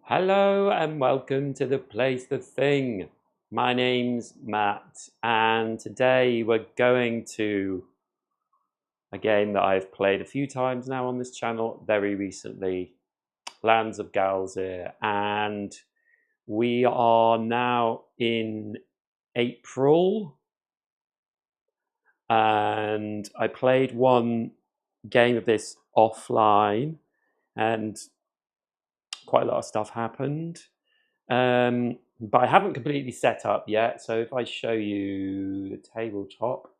Hello and welcome to the Place the Thing. My name's Matt, and today we're going to a game that I've played a few times now on this channel very recently, Lands of GALZYR, and we are now in April, and I played one game of this offline, and quite a lot of stuff happened. But I haven't completely set up yet. So if I show you the tabletop,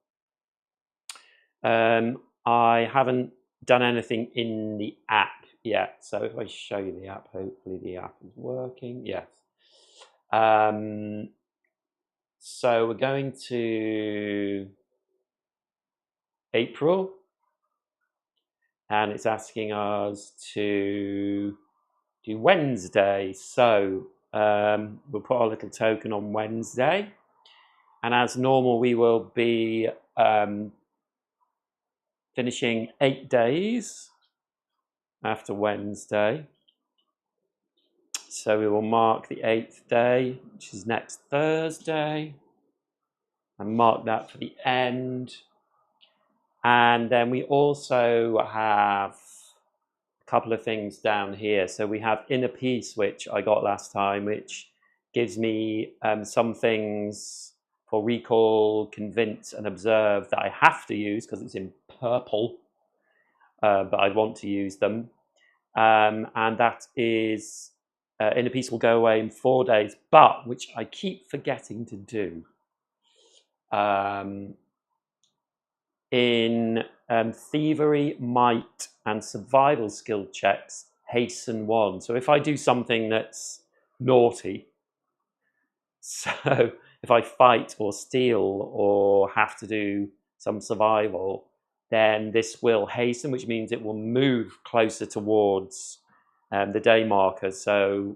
I haven't done anything in the app yet. So if I show you the app, hopefully the app is working. Yes. So we're going to April, and it's asking us to do Wednesday. So we'll put our little token on Wednesday, and as normal we will be finishing 8 days after Wednesday. So we will mark the 8th day, which is next Thursday, and mark that for the end. And then we also have a couple of things down here. So we have Inner Peace, which I got last time, which gives me some things for Recall, Convince, and Observe that I have to use because it's in purple, but I want to use them. And that is Inner Peace will go away in 4 days, but which I keep forgetting to do. In Thievery, Might, and Survival skill checks, hasten 1. So if I do something that's naughty, so if I fight or steal or have to do some survival, then this will hasten, which means it will move closer towards the day marker. So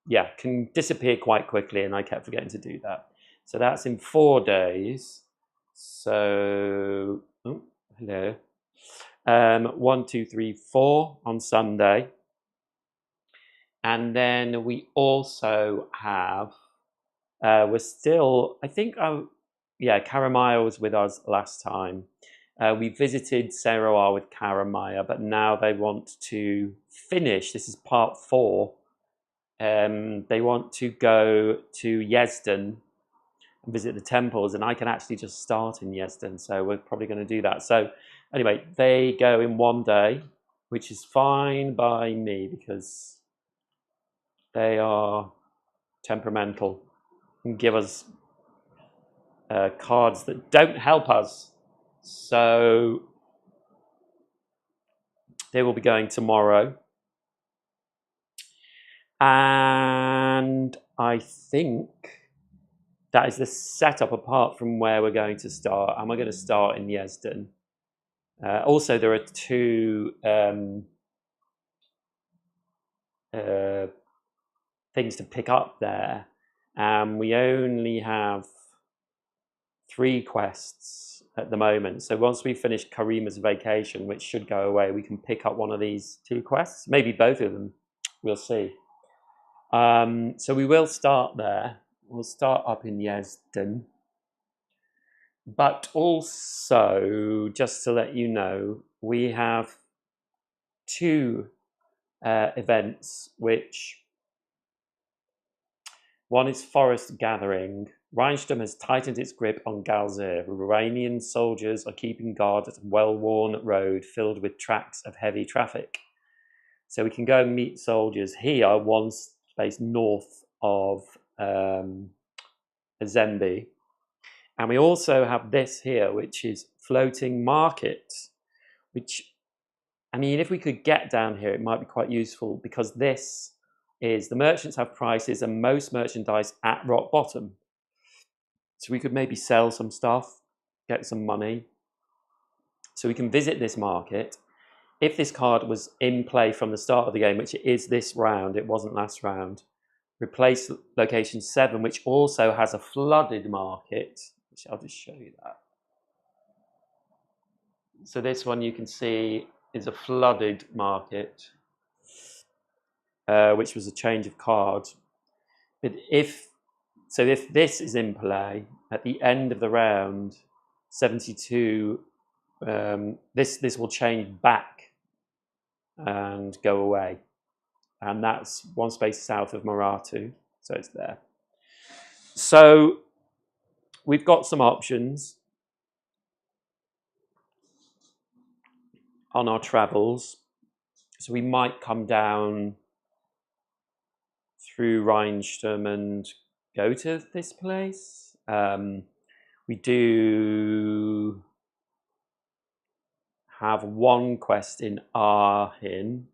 yeah, can disappear quite quickly, and I kept forgetting to do that. So that's in 4 days. So oh, hello. 1, 2, 3, 4 on Sunday. And then we also have we're still, I think, Karamaya was with us last time. We visited Seroar with Karamaya, but now they want to finish. This is part 4. They want to go to Yezdan and visit the temples, and I can actually just start in Yezdan, so we're probably going to do that. So anyway, they go in 1 day, which is fine by me because they are temperamental and give us cards that don't help us. So they will be going tomorrow. And I think that is the setup apart from where we're going to start. Am I going to start in Yezdan? Also, there are 2 things to pick up there. We only have 3 quests at the moment. So once we finish Karima's vacation, which should go away, we can pick up one of these 2 quests. Maybe both of them. We'll see. So we will start there. We'll start up in Yezdan. But also, just to let you know, we have 2 events, which one is Forest Gathering. Rheinstrom has tightened its grip on GALZYR. Iranian soldiers are keeping guard at a well-worn road filled with tracks of heavy traffic. So we can go and meet soldiers here, 1 space north of Azembi. And we also have this here, which is Floating Market, which, I mean, if we could get down here, it might be quite useful, because this is the merchants have prices and most merchandise at rock bottom. So we could maybe sell some stuff, get some money. So we can visit this market. If this card was in play from the start of the game, which it is this round, it wasn't last round, replace location 7, which also has a flooded market, which I'll just show you that. So this one you can see is a flooded market. which was a change of card. But if this is in play at the end of the round, 72, this will change back and go away. And that's one space south of Maratu, so it's there. So we've got some options on our travels. So we might come down through Rheinstamm and go to this place. We do have one quest in Aachen,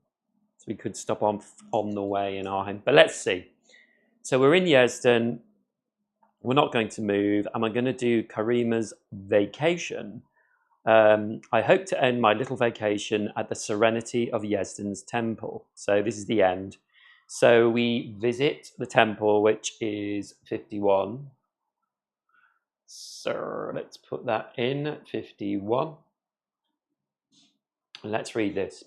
so we could stop on the way in Aachen, but let's see. So we're in Dresden. We're not going to move, and I'm going to do Karima's vacation. I hope to end my little vacation at the serenity of Dresden's temple. So this is the end. So we visit the temple, which is 51. So let's put that in, 51. And let's read this.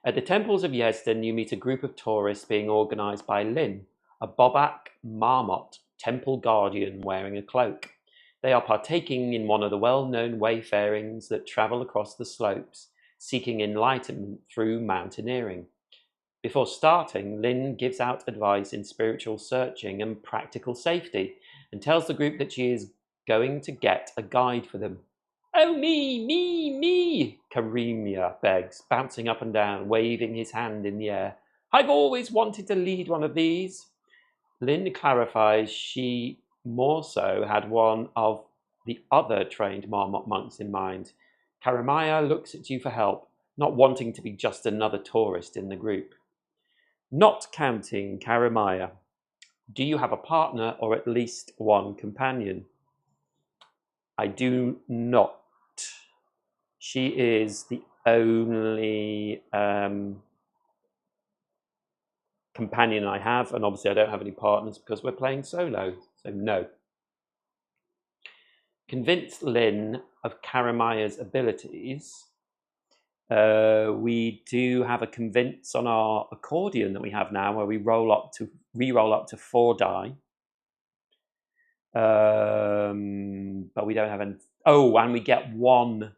At the temples of Dresden, you meet a group of tourists being organised by Lynn, a Bobak Marmot temple guardian wearing a cloak. They are partaking in one of the well-known wayfarings that travel across the slopes, seeking enlightenment through mountaineering. Before starting, Lynn gives out advice in spiritual searching and practical safety, and tells the group that she is going to get a guide for them. Oh, me, Karimia begs, bouncing up and down, waving his hand in the air. I've always wanted to lead one of these. Lynn clarifies she more so had one of the other trained Marmot monks in mind. Karimia looks at you for help, not wanting to be just another tourist in the group. Not counting Karimia, do you have a partner or at least one companion? I do not. She is the only companion I have, and obviously I don't have any partners because we're playing solo, so no. Convince Lynn of Karamia's abilities. We do have a convince on our accordion that we have now, where we re-roll up to 4 die. But we don't have any. Oh, and we get 1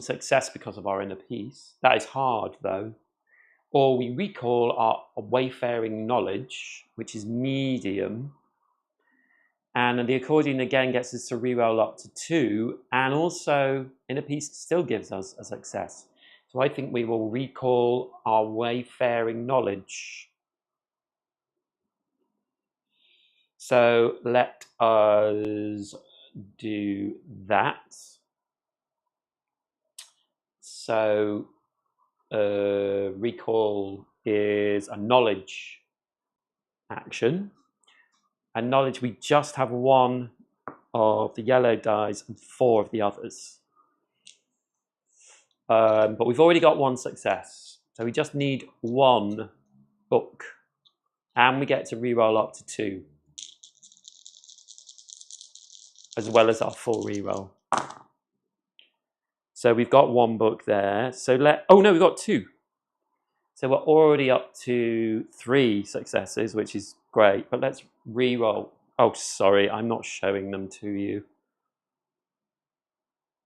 success because of our inner peace. That is hard though. Or we recall our wayfaring knowledge, which is medium. And the accordion again gets us to reroll up to 2, and also inner peace still gives us a success. So I think we will recall our wayfaring knowledge. So let us do that. So recall is a knowledge action. And knowledge, we just have 1 of the yellow dice and 4 of the others. But we've already got 1 success. So we just need 1 book. And we get to reroll up to 2. As well as our full reroll. So we've got 1 book there. So oh no, we've got 2. So we're already up to 3 successes, which is great. But let's re-roll. Oh, sorry, I'm not showing them to you.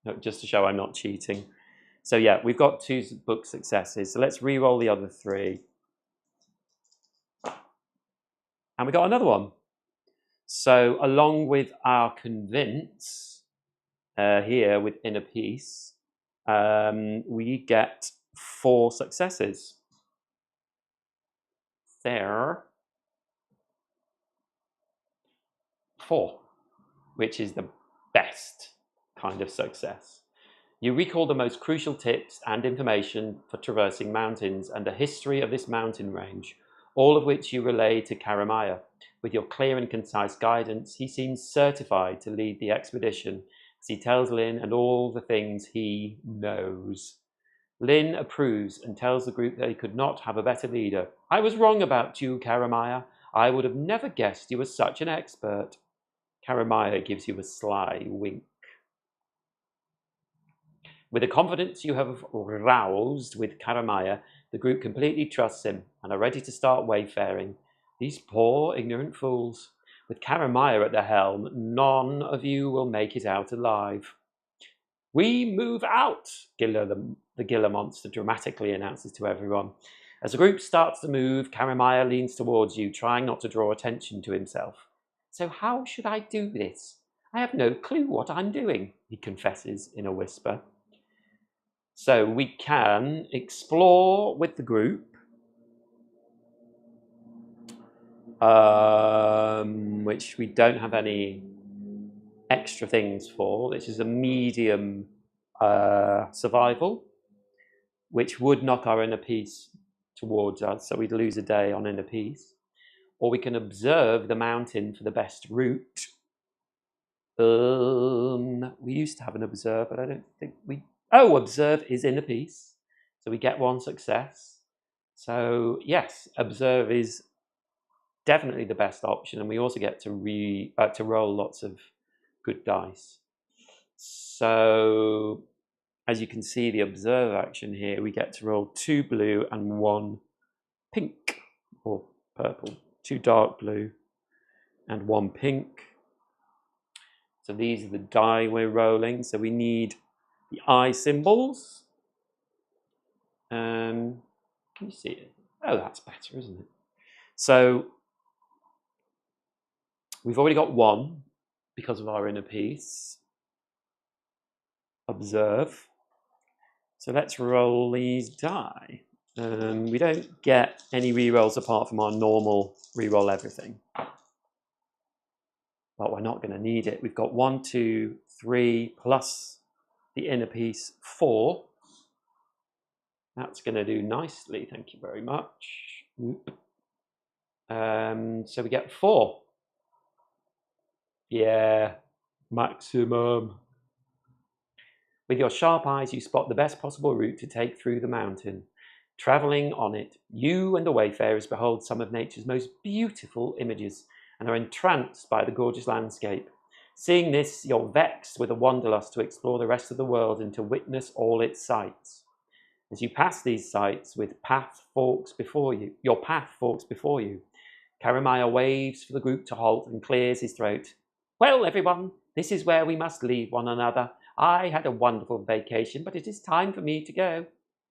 No, just to show I'm not cheating. So yeah, we've got 2 book successes. So let's re-roll the other 3. And we got another one. So along with our convince here with inner peace, we get 4 successes. There. 4, which is the best kind of success. You recall the most crucial tips and information for traversing mountains and the history of this mountain range, all of which you relay to Karimia. With your clear and concise guidance, he seems certified to lead the expedition as he tells Lynn and all the things he knows. Lynn approves and tells the group that he could not have a better leader. I was wrong about you, Karimia. I would have never guessed you were such an expert. Karimia gives you a sly wink. With the confidence you have roused with Karamaya, the group completely trusts him and are ready to start wayfaring. These poor, ignorant fools. With Karamaya at the helm, none of you will make it out alive. We move out, the Gila monster dramatically announces to everyone. As the group starts to move, Karamaya leans towards you, trying not to draw attention to himself. So how should I do this? I have no clue what I'm doing, he confesses in a whisper. So we can explore with the group, which we don't have any extra things for. This is a medium survival, which would knock our inner peace towards us, so we'd lose a day on inner peace. Or we can observe the mountain for the best route. We used to have an observe, but I don't think we... Oh, observe is inner peace, so we get 1 success. So yes, observe is definitely the best option, and we also get to roll lots of good dice. So as you can see, the observe action here, we get to roll 2 blue and 1 pink or purple, 2 dark blue and 1 pink. So these are the die we're rolling. So we need the eye symbols. Can you see it? Oh, that's better, isn't it? So we've already got 1 because of our inner peace. Observe. So let's roll these die. We don't get any rerolls apart from our normal reroll everything. But we're not going to need it. We've got 1, 2, 3 plus the inner peace 4. That's going to do nicely. Thank you very much. So we get 4. Yeah, maximum. With your sharp eyes, you spot the best possible route to take through the mountain. Travelling on it, you and the wayfarers behold some of nature's most beautiful images and are entranced by the gorgeous landscape. Seeing this, you're vexed with a wanderlust to explore the rest of the world and to witness all its sights. As you pass these sights, your path forks before you. Karamaya waves for the group to halt and clears his throat. Well, everyone, this is where we must leave one another. I had a wonderful vacation, but it is time for me to go.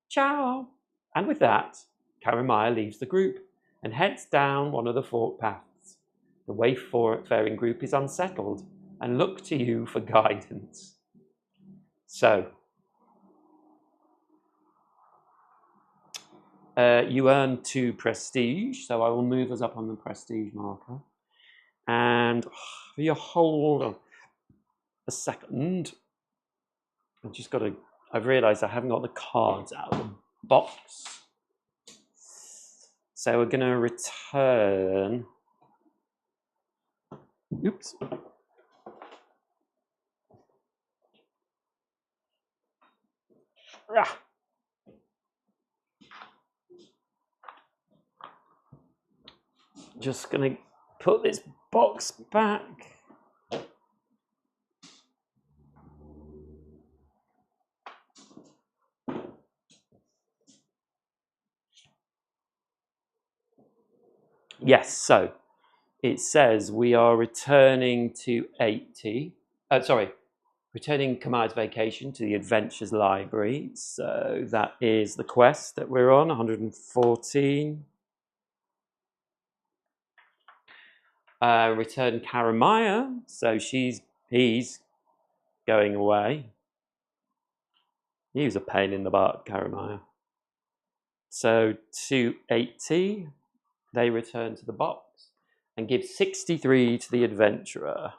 Ciao! And with that, Karamaya leaves the group and heads down one of the fork paths. The wayfaring group is unsettled and look to you for guidance. So, you earn 2 prestige, so I will move us up on the prestige marker. And for your hold a second, I've realised I haven't got the cards out of the box. So we're going to return. Oops. Ah. Just going to put this box back. Yes, so it says we are returning to 80. Returning Kamaya's vacation to the Adventures Library. So that is the quest that we're on, 114. Return Karamaya. So he's going away. He was a pain in the butt, Karamaya. So 280. They return to the box and give 63 to the adventurer.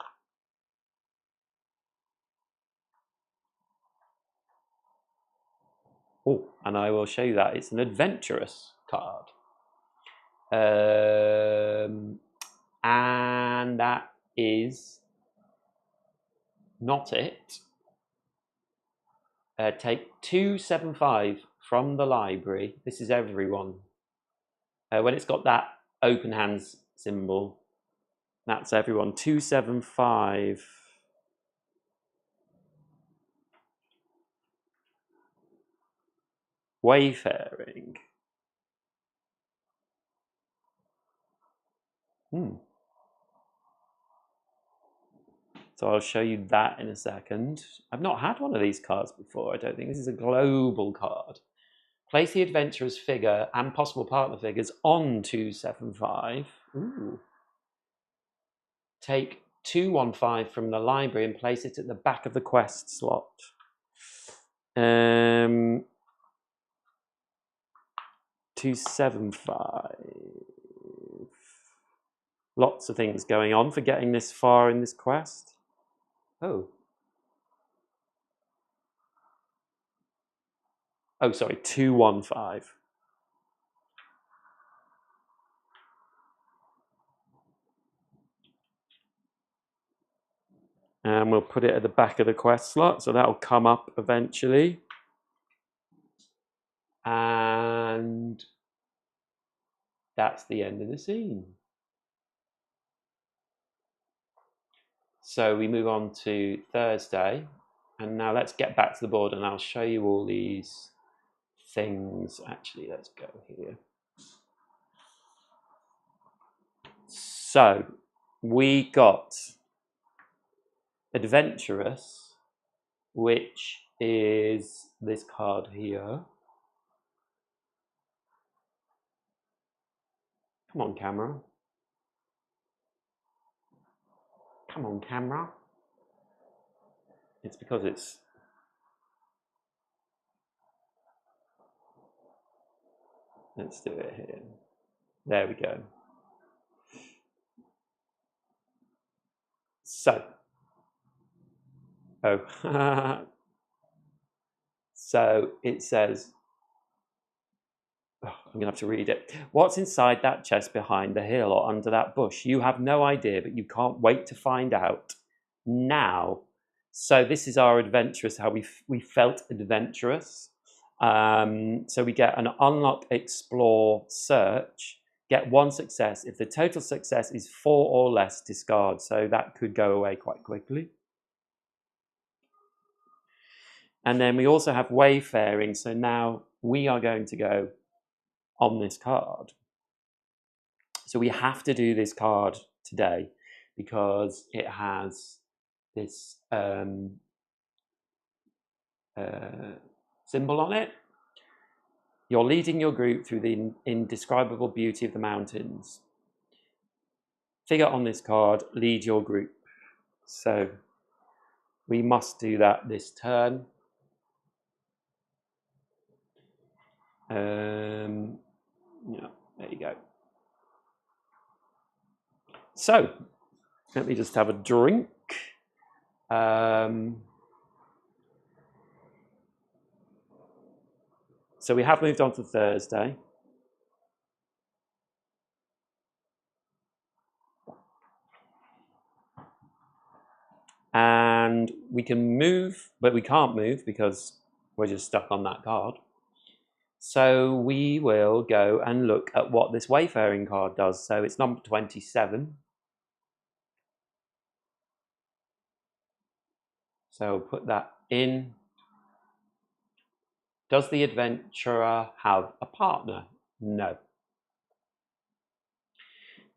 Oh, and I will show you that. It's an adventurous card. And that is not it. Take 275 from the library. This is everyone. When it's got that open hands symbol, that's everyone. 275. Wayfaring. So I'll show you that in a second. I've not had one of these cards before, I don't think. This is a global card. Place the adventurer's figure and possible partner figures on 275. Ooh. Take 215 from the library and place it at the back of the quest slot. 275. Lots of things going on for getting this far in this quest. Oh, sorry, 215. And we'll put it at the back of the quest slot, so that'll come up eventually. And that's the end of the scene. So we move on to Thursday, and now let's get back to the board and I'll show you all these things. Actually, let's go here. So we got Adventurous, which is this card here. Come on, camera. Come on, camera. It's because it's... Let's do it here. There we go. So, so it says, I'm going to have to read it. What's inside that chest behind the hill or under that bush? You have no idea, but you can't wait to find out now. So this is our adventurous, how we felt adventurous. So we get an unlock, explore, search, get 1 success. If the total success is 4 or less, discard. So that could go away quite quickly. And then we also have wayfaring. So now we are going to go on this card. So we have to do this card today because it has this symbol on it. You're leading your group through the indescribable beauty of the mountains. Figure on this card, lead your group. So we must do that this turn. Yeah, there you go. So let me just have a drink. So we have moved on to Thursday. And we can move, but we can't move because we're just stuck on that card. So we will go and look at what this wayfaring card does. So it's number 27. So we'll put that in. Does the adventurer have a partner? No.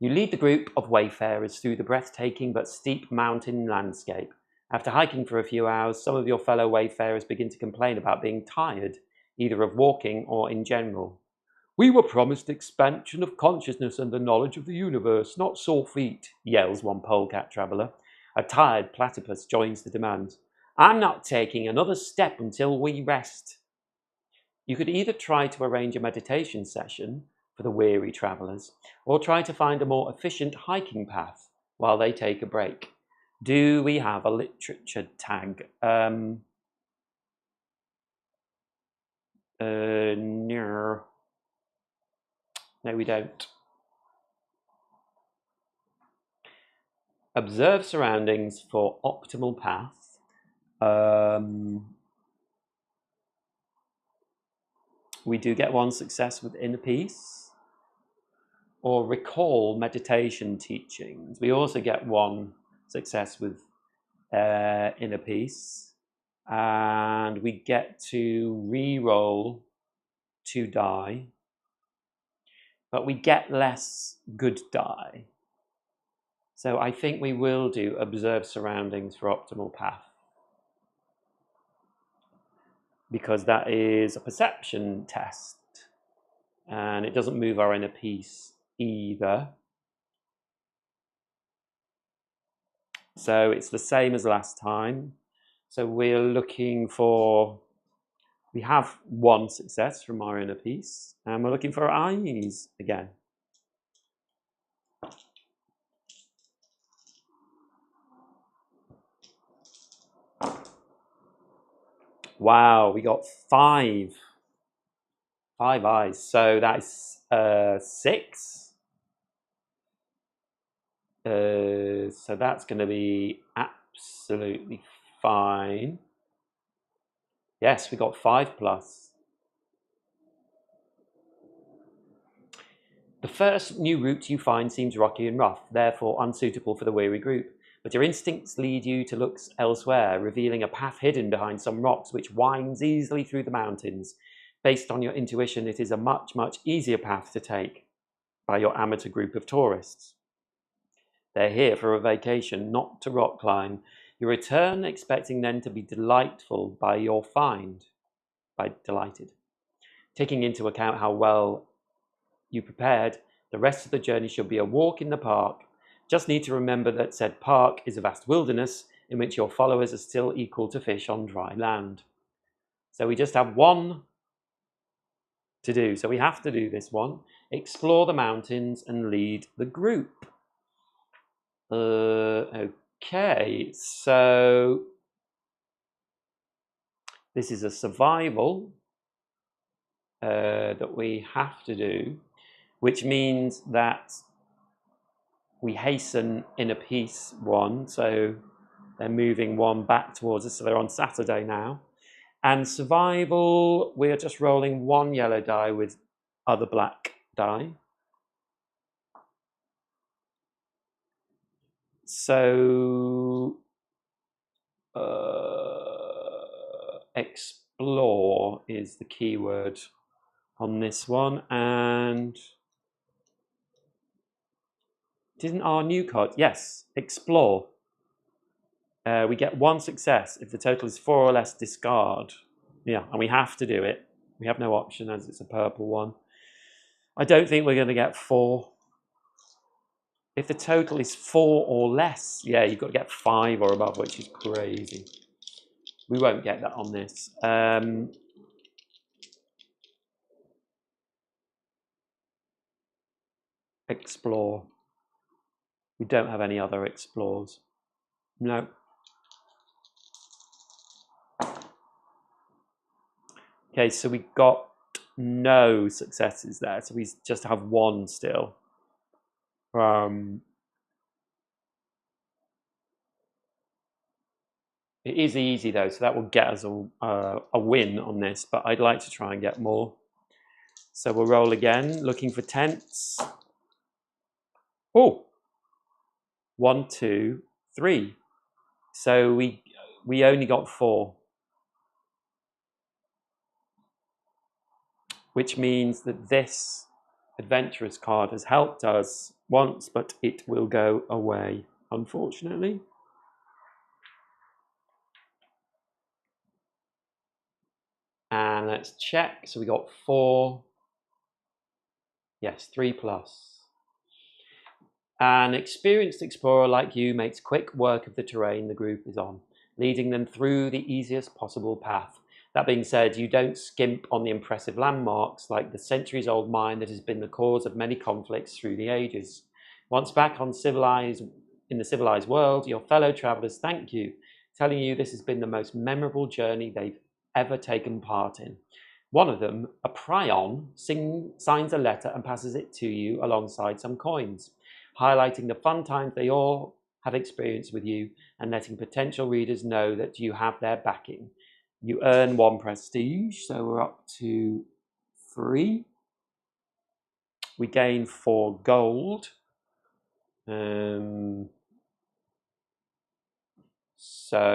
You lead the group of wayfarers through the breathtaking but steep mountain landscape. After hiking for a few hours, some of your fellow wayfarers begin to complain about being tired, either of walking or in general. We were promised expansion of consciousness and the knowledge of the universe, not sore feet, yells one polecat traveller. A tired platypus joins the demand. I'm not taking another step until we rest. You could either try to arrange a meditation session for the weary travellers, or try to find a more efficient hiking path while they take a break. Do we have a literature tag? No. No, we don't. Observe surroundings for optimal path. We do get 1 success with inner peace. Or recall meditation teachings. We also get 1 success with inner peace. And we get to re-roll 2 die, but we get less good die. So I think we will do observe surroundings for optimal path, because that is a perception test and it doesn't move our inner peace either. So it's the same as last time. So we're looking for, we have 1 success from our inner peace, and we're looking for eyes again. Wow, we got 5 eyes. So that's 6. So that's going to be absolutely fine. Yes, we got 5 plus. The first new route you find seems rocky and rough, therefore unsuitable for the weary group. But your instincts lead you to look elsewhere, revealing a path hidden behind some rocks which winds easily through the mountains. Based on your intuition, it is a much, much easier path to take by your amateur group of tourists. They're here for a vacation, not to rock climb. You return expecting them to be delightful by your find, delighted. Taking into account how well you prepared, the rest of the journey should be a walk in the park. Just need to remember that said park is a vast wilderness in which your followers are still equal to fish on dry land. So we just have 1 to do. So we have to do this one. Explore the mountains and lead the group. Okay, so this is a survival that we have to do, which means that we hasten inner peace 1, so they're moving 1 back towards us, so they're on Saturday now. And survival, we are just rolling 1 yellow die with other black die. So explore is the keyword on this one. And didn't our new card? Yes, explore. We get 1 success. If the total is 4 or less, discard. Yeah, and we have to do it. We have no option as it's a purple one. I don't think we're going to get 4. If the total is 4 or less, yeah, you've got to get 5 or above, which is crazy. We won't get that on this. Explore. We don't have any other explores. No. Okay, so we got no successes there. So we just have 1 still. It is easy though, so that will get us a win on this, but I'd like to try and get more. So we'll roll again, looking for tents. Oh, 1, 2, 3. So we only got 4. Which means that this adventurous card has helped us once, but it will go away, unfortunately. And let's check. So we got 4. Yes, 3 plus. An experienced explorer like you makes quick work of the terrain the group is on, leading them through the easiest possible path. That being said, you don't skimp on the impressive landmarks like the centuries-old mine that has been the cause of many conflicts through the ages. Once back on in the civilized world, your fellow travelers thank you, telling you this has been the most memorable journey they've ever taken part in. One of them, a prion, signs a letter and passes it to you alongside some coins, highlighting the fun times they all have experienced with you and letting potential readers know that you have their backing. You earn 1 prestige, so we're up to 3. We gain 4 gold. So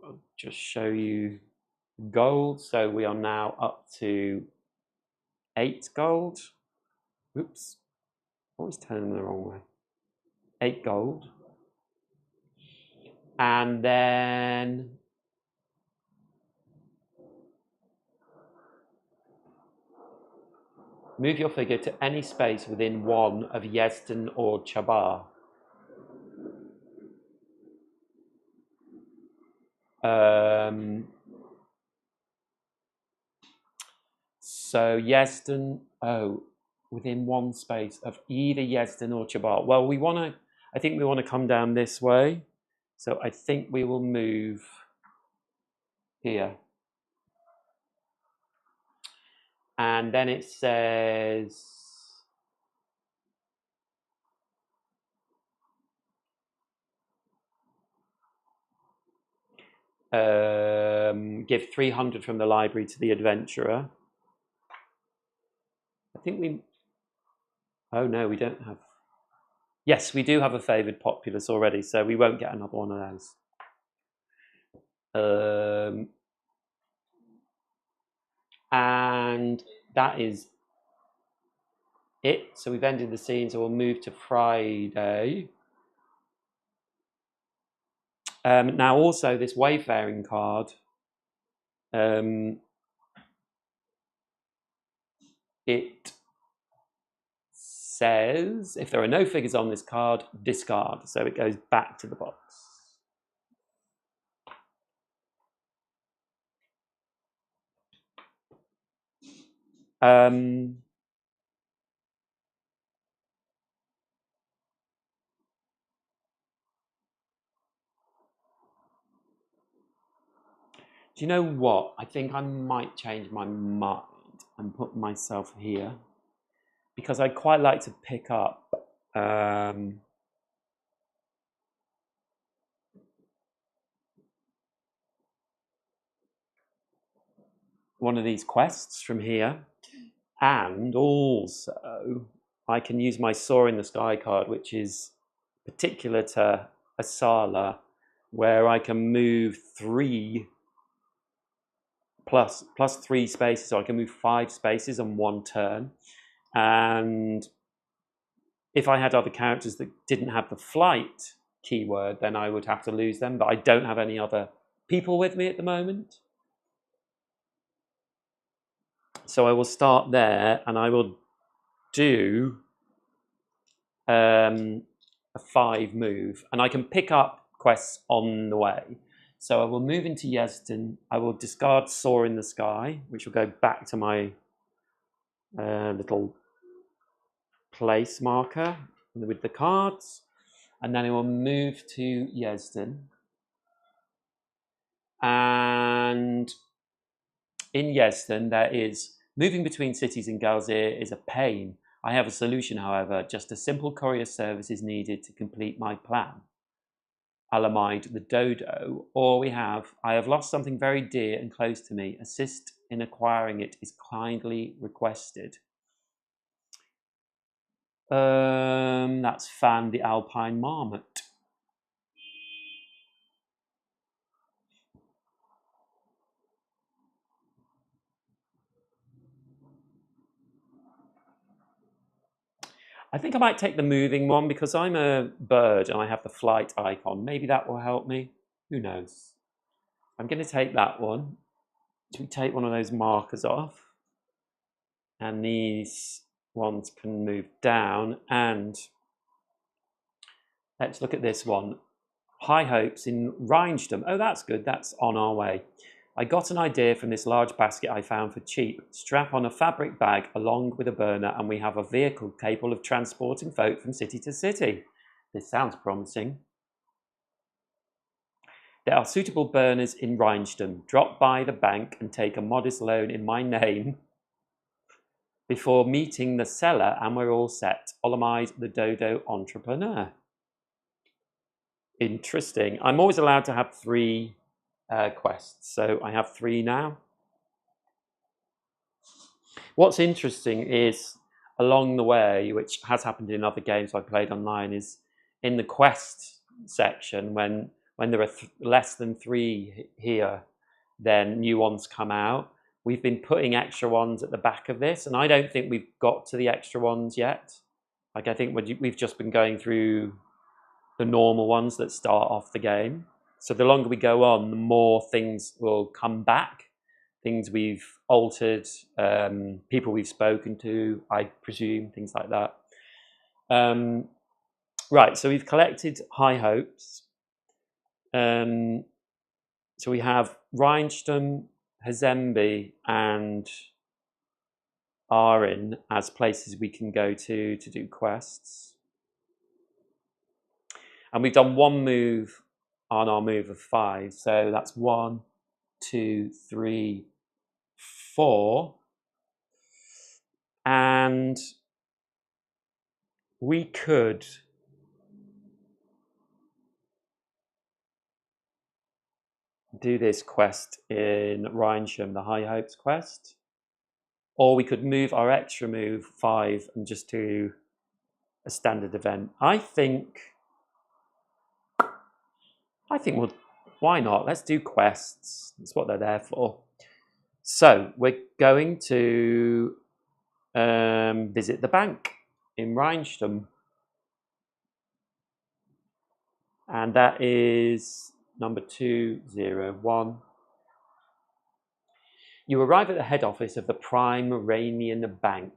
I'll just show you gold. So we are now up to 8 gold. Oops, always turning the wrong way. 8 gold. And then move your figure to any space within 1 of Yezdan or Chabar. So Yezdan, within 1 space of either Yezdan or Chabar. Well, I think we want to come down this way. So I think we will move here. And then it says, give 300 from the library to the adventurer. I think oh no, we don't have. Yes, we do have a favoured populace already, so we won't get another one of those. And that is it. So we've ended the scene, so we'll move to Friday. Now also this wayfaring card, it says if there are no figures on this card, discard. So it goes back to the box. Do you know what? I think I might change my mind and put myself here, because I'd quite like to pick up one of these quests from here. And also I can use my Soar in the Sky card, which is particular to Asala, where I can move 3 plus 3 spaces, so I can move 5 spaces on 1 turn. And if I had other characters that didn't have the flight keyword, then I would have to lose them, but I don't have any other people with me at the moment. So I will start there, and I will do a 5 move, and I can pick up quests on the way. So I will move into Yezdan. I will discard Soar in the Sky, which will go back to my little place marker with the cards. And then I will move to Yezdan. And in Yezdan, there is moving between cities in GALZYR is a pain. I have a solution, however. Just a simple courier service is needed to complete my plan. Alamide the dodo. Or we have, I have lost something very dear and close to me. Assist in acquiring it is kindly requested. That's Fan the Alpine Marmot. I think I might take the moving one because I'm a bird and I have the flight icon. Maybe that will help me. Who knows? I'm going to take that one. So we take one of those markers off. And these ones can move down. And let's look at this one. High hopes in Rheinstum. Oh, that's good. That's on our way. I got an idea from this large basket I found for cheap. Strap on a fabric bag along with a burner and we have a vehicle capable of transporting folk from city to city. This sounds promising. There are suitable burners in Rheinstum. Drop by the bank and take a modest loan in my name before meeting the seller and we're all set. Olamide the Dodo Entrepreneur. Interesting. I'm always allowed to have 3 quests, so I have 3 now. What's interesting is along the way, which has happened in other games I've played online, is in the quest section when there are less than 3 here, then new ones come out. We've been putting extra ones at the back of this, and I don't think we've got to the extra ones yet. Like, I think we've just been going through the normal ones that start off the game. So the longer we go on, the more things will come back. Things we've altered, people we've spoken to, I presume, things like that. Right, so we've collected high hopes. So we have Rhinestone, Hazembe, and Arin as places we can go to do quests. And we've done one move on our move of 5. So that's 1, 2, 3, 4. And we could do this quest in Rhinesham, the High Hopes quest. Or we could move our extra move 5 and just do a standard event. I think we'll, why not? Let's do quests. That's what they're there for. So we're going to visit the bank in Rhinestone. And that is number 201. You arrive at the head office of the Primeranian Bank.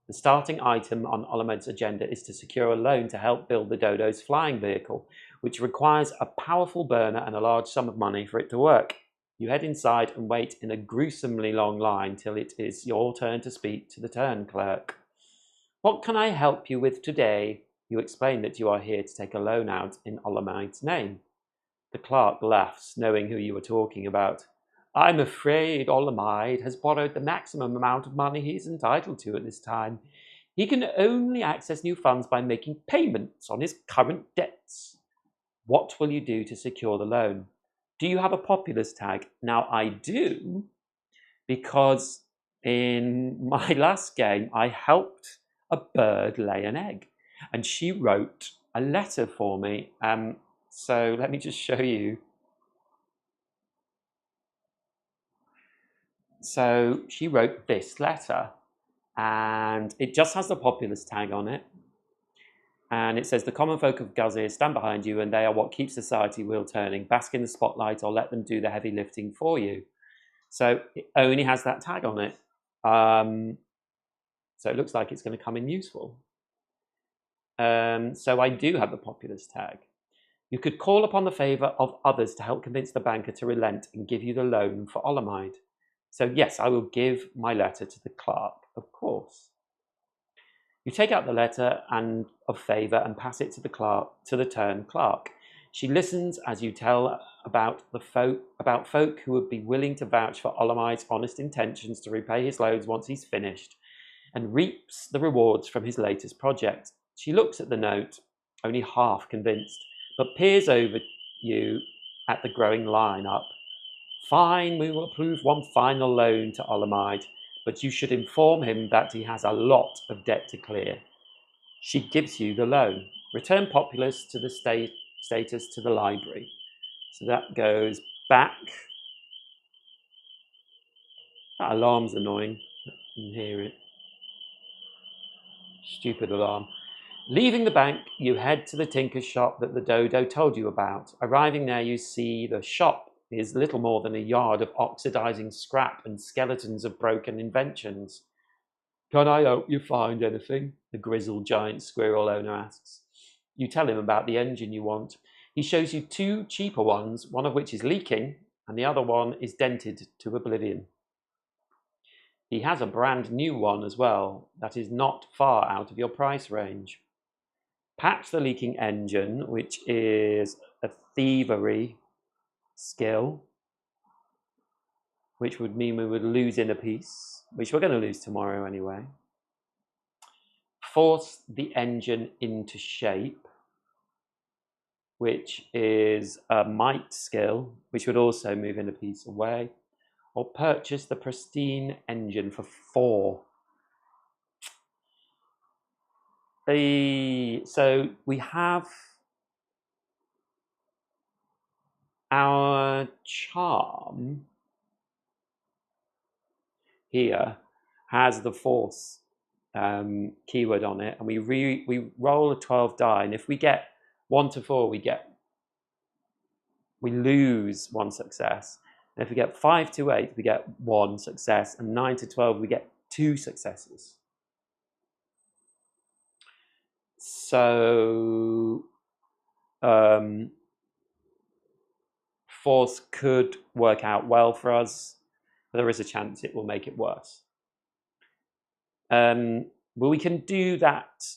The starting item on Olamode's agenda is to secure a loan to help build the Dodo's flying vehicle, which requires a powerful burner and a large sum of money for it to work. You head inside and wait in a gruesomely long line till it is your turn to speak to the turn clerk. What can I help you with today? You explain that you are here to take a loan out in Olamode's name. The clerk laughs, knowing who you are talking about. I'm afraid Olamide has borrowed the maximum amount of money he is entitled to at this time. He can only access new funds by making payments on his current debts. What will you do to secure the loan? Do you have a populace tag? Now, I do, because in my last game, I helped a bird lay an egg, and she wrote a letter for me. So let me just show you. So she wrote this letter, and it just has the populace tag on it. And it says, the common folk of GALZYR stand behind you, and they are what keeps society wheel turning. Bask in the spotlight or let them do the heavy lifting for you. So it only has that tag on it. So it looks like it's going to come in useful. So I do have the populace tag. You could call upon the favour of others to help convince the banker to relent and give you the loan for Olamide. So yes, I will give my letter to the clerk, of course. You take out the letter and of favour and pass it to the turn clerk. She listens as you tell about folk who would be willing to vouch for Olamide's honest intentions to repay his loans once he's finished, and reaps the rewards from his latest project. She looks at the note, only half convinced, but peers over you at the growing line-up. Fine, we will approve one final loan to Olamide, but you should inform him that he has a lot of debt to clear. She gives you the loan. Return populace to the status to the library. So that goes back. That alarm's annoying. You can hear it. Stupid alarm. Leaving the bank, you head to the tinker's shop that the Dodo told you about. Arriving there, you see the shop is little more than a yard of oxidizing scrap and skeletons of broken inventions. Can I help you find anything? The grizzled giant squirrel owner asks. You tell him about the engine you want. He shows you 2 cheaper ones, one of which is leaking, and the other one is dented to oblivion. He has a brand new one as well, that is not far out of your price range. Patch the leaking engine, which is a thievery skill, which would mean we would lose in a piece, which we're going to lose tomorrow anyway. Force the engine into shape, which is a might skill, which would also move in a piece away. Or purchase the pristine engine for 4. So we have our charm, here has the force keyword on it, and we roll a 12 die, and if we get 1 to 4, we lose 1 success. And if we get 5 to 8, we get 1 success, and 9 to 12, we get 2 successes. So force could work out well for us, but there is a chance it will make it worse. But we can do that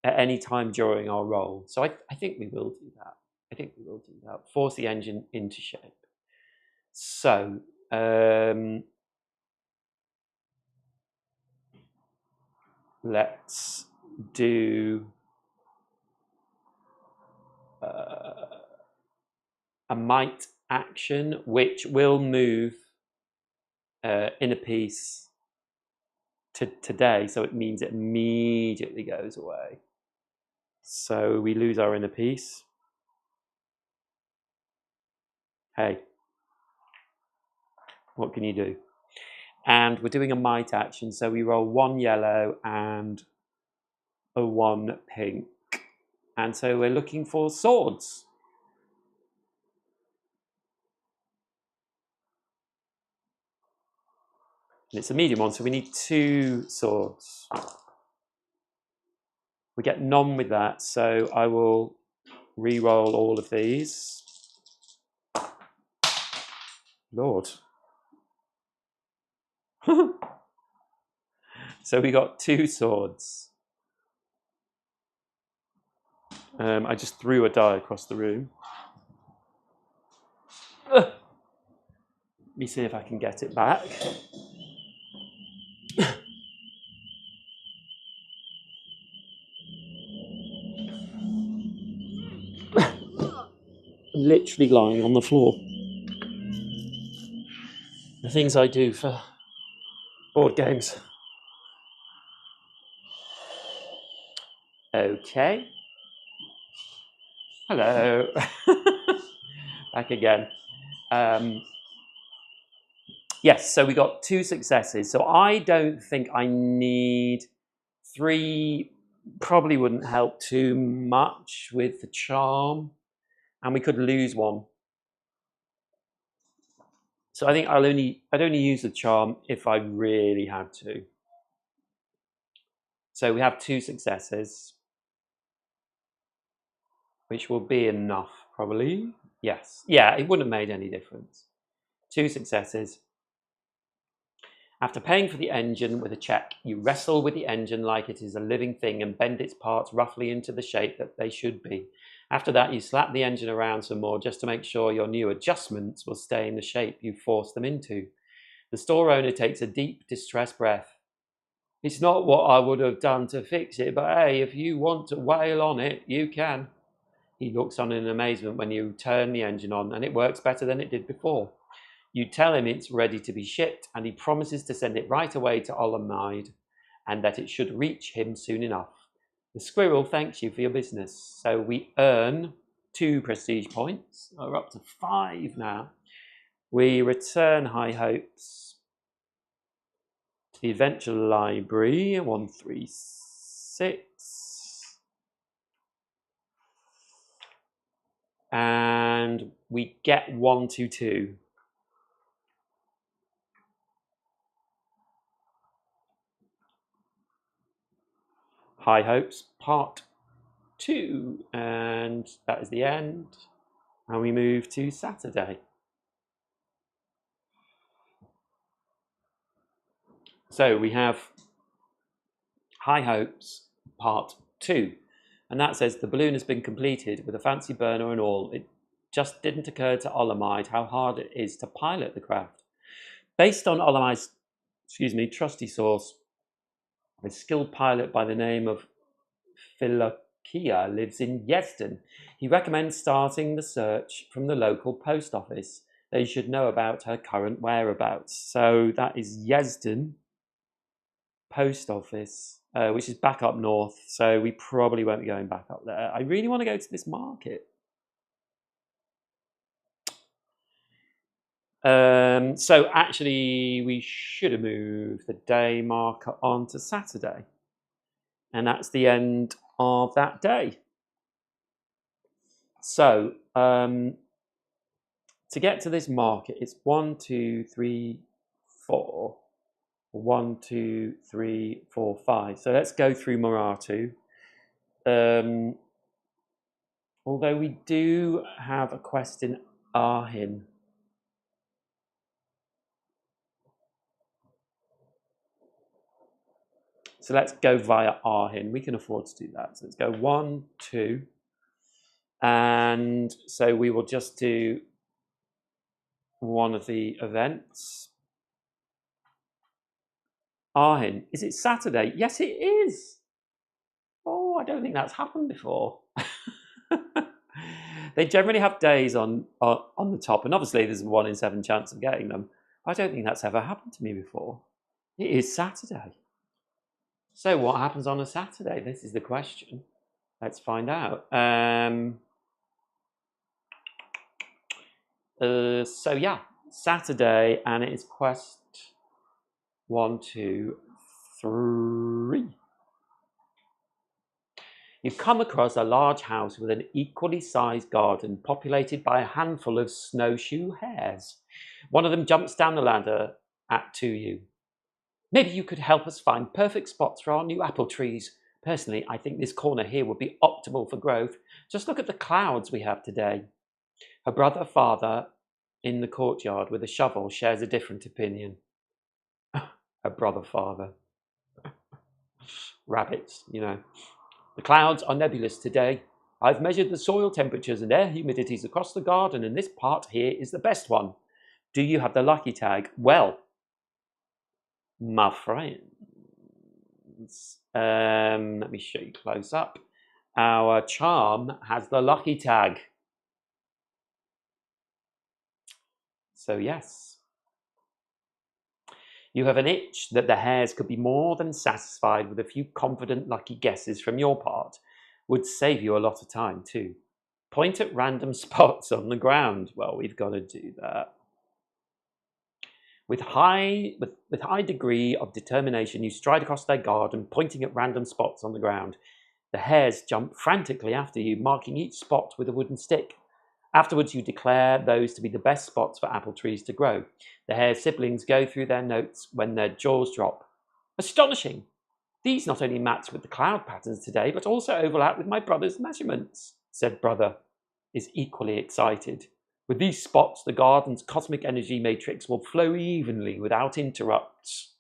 at any time during our roll. So I think we will do that. I think we will do that. Force the engine into shape. So let's do a might action, which will move inner piece to today, so it means it immediately goes away. So we lose our inner piece. Hey, what can you do? And we're doing a might action, so we roll 1 yellow and a 1 pink. And so we're looking for swords. And it's a medium one, so we need 2 swords. We get none with that, so I will re-roll all of these. Lord. So we got 2 swords. I just threw a die across the room. Let me see if I can get it back. Literally lying on the floor. The things I do for board games. Okay. Hello. Back again. Yes, so we got 2 successes. So I don't think I need 3. Probably wouldn't help too much with the charm. And we could lose 1. So I think I'd only use the charm if I really had to. So we have 2 successes, which will be enough, probably. Yes. Yeah, it wouldn't have made any difference. 2 successes. After paying for the engine with a check, you wrestle with the engine like it is a living thing and bend its parts roughly into the shape that they should be. After that, you slap the engine around some more just to make sure your new adjustments will stay in the shape you forced them into. The store owner takes a deep, distressed breath. It's not what I would have done to fix it, but hey, if you want to wail on it, you can. He looks on in amazement when you turn the engine on, and it works better than it did before. You tell him it's ready to be shipped, and he promises to send it right away to Olamide, and that it should reach him soon enough. The squirrel thanks you for your business. So we earn 2 prestige points. We're up to 5 now. We return High Hopes to the Adventure Library, 136. And we get 122. High Hopes, Part 2. And that is the end. And we move to Saturday. So we have High Hopes, Part 2. And that says the balloon has been completed with a fancy burner and all. It just didn't occur to Olamide how hard it is to pilot the craft. Based on Olamide's, trusty source, a skilled pilot by the name of Philokia lives in Yesden. He recommends starting the search from the local post office. They should know about her current whereabouts. So that is Yesden post office, which is back up north. So we probably won't be going back up there. I really want to go to this market. So actually, we should have moved the day marker onto Saturday. And that's the end of that day. So to get to this market, it's 1, 2, 3, 4. 1, 2, 3, 4, 5. So let's go through Muratu. Although we do have a quest in Arhin. So let's go via Arhin. We can afford to do that. So let's go 1, 2. And so we will just do one of the events. Arhin. Is it Saturday? Yes, it is. Oh, I don't think that's happened before. They generally have days on the top, and obviously there's a 1 in 7 chance of getting them. I don't think that's ever happened to me before. It is Saturday. So what happens on a Saturday? This is the question. Let's find out. So yeah, Saturday, and it is quest 1, 2, 3. You come across a large house with an equally sized garden populated by a handful of snowshoe hares. One of them jumps down the ladder to you. Maybe you could help us find perfect spots for our new apple trees. Personally, I think this corner here would be optimal for growth. Just look at the clouds we have today. Her brother father in the courtyard with a shovel shares a different opinion. Her brother father. Rabbits, you know. The clouds are nebulous today. I've measured the soil temperatures and air humidities across the garden, and this part here is the best one. Do you have the lucky tag? Well, my friends, let me show you close up. Our charm has the lucky tag. So yes, you have an itch that the hares could be more than satisfied with a few confident lucky guesses from your part. Would save you a lot of time too. Point at random spots on the ground. Well, we've got to do that. With high degree of determination, you stride across their garden, pointing at random spots on the ground. The hares jump frantically after you, marking each spot with a wooden stick. Afterwards, you declare those to be the best spots for apple trees to grow. The hare siblings go through their notes when their jaws drop. Astonishing! These not only match with the cloud patterns today, but also overlap with my brother's measurements, said brother, is equally excited. With these spots, the garden's cosmic energy matrix will flow evenly without interrupts.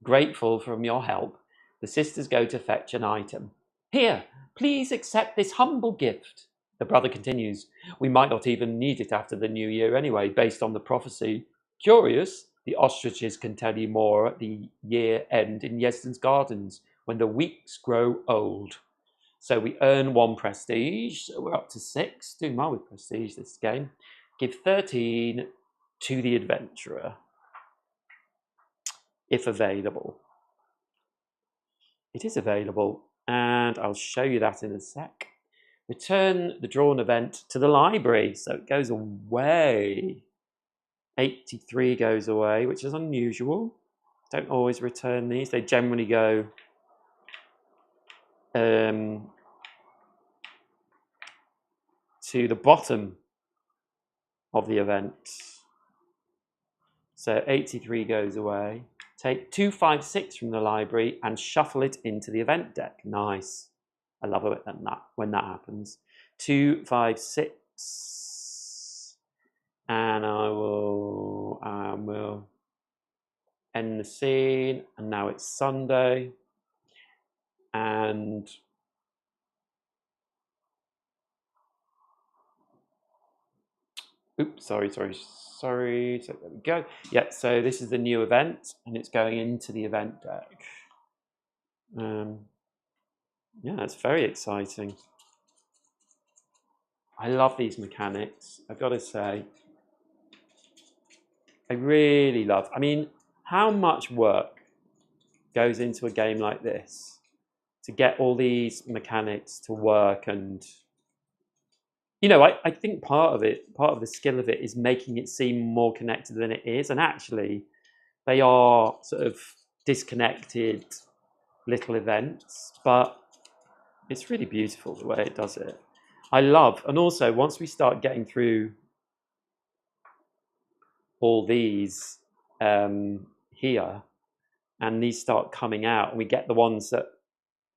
Grateful for your help, the sisters go to fetch an item. Here, please accept this humble gift. The brother continues. We might not even need it after the new year anyway, based on the prophecy. Curious, the ostriches can tell you more at the year end in Yesden's gardens, when the weeks grow old. So we earn 1 prestige, so we're up to 6. Doing well with prestige this game. Give 13 to the adventurer, if available. It is available, and I'll show you that in a sec. Return the drawn event to the library, so it goes away. 83 goes away, which is unusual. Don't always return these. They generally go to the bottom of the event. So 83 goes away. Take 256 from the library and shuffle it into the event deck. Nice. I love it when that happens. 256. And I will end the scene. And now it's Sunday. And oops, sorry. So there we go. Yeah, so this is the new event, and it's going into the event deck. Yeah, it's very exciting. I love these mechanics, I've got to say. I really love. I mean, how much work goes into a game like this to get all these mechanics to work and, you know, I think part of the skill of it is making it seem more connected than it is. And actually, they are sort of disconnected little events, but it's really beautiful the way it does it. I love, and also once we start getting through all these here, and these start coming out, and we get the ones that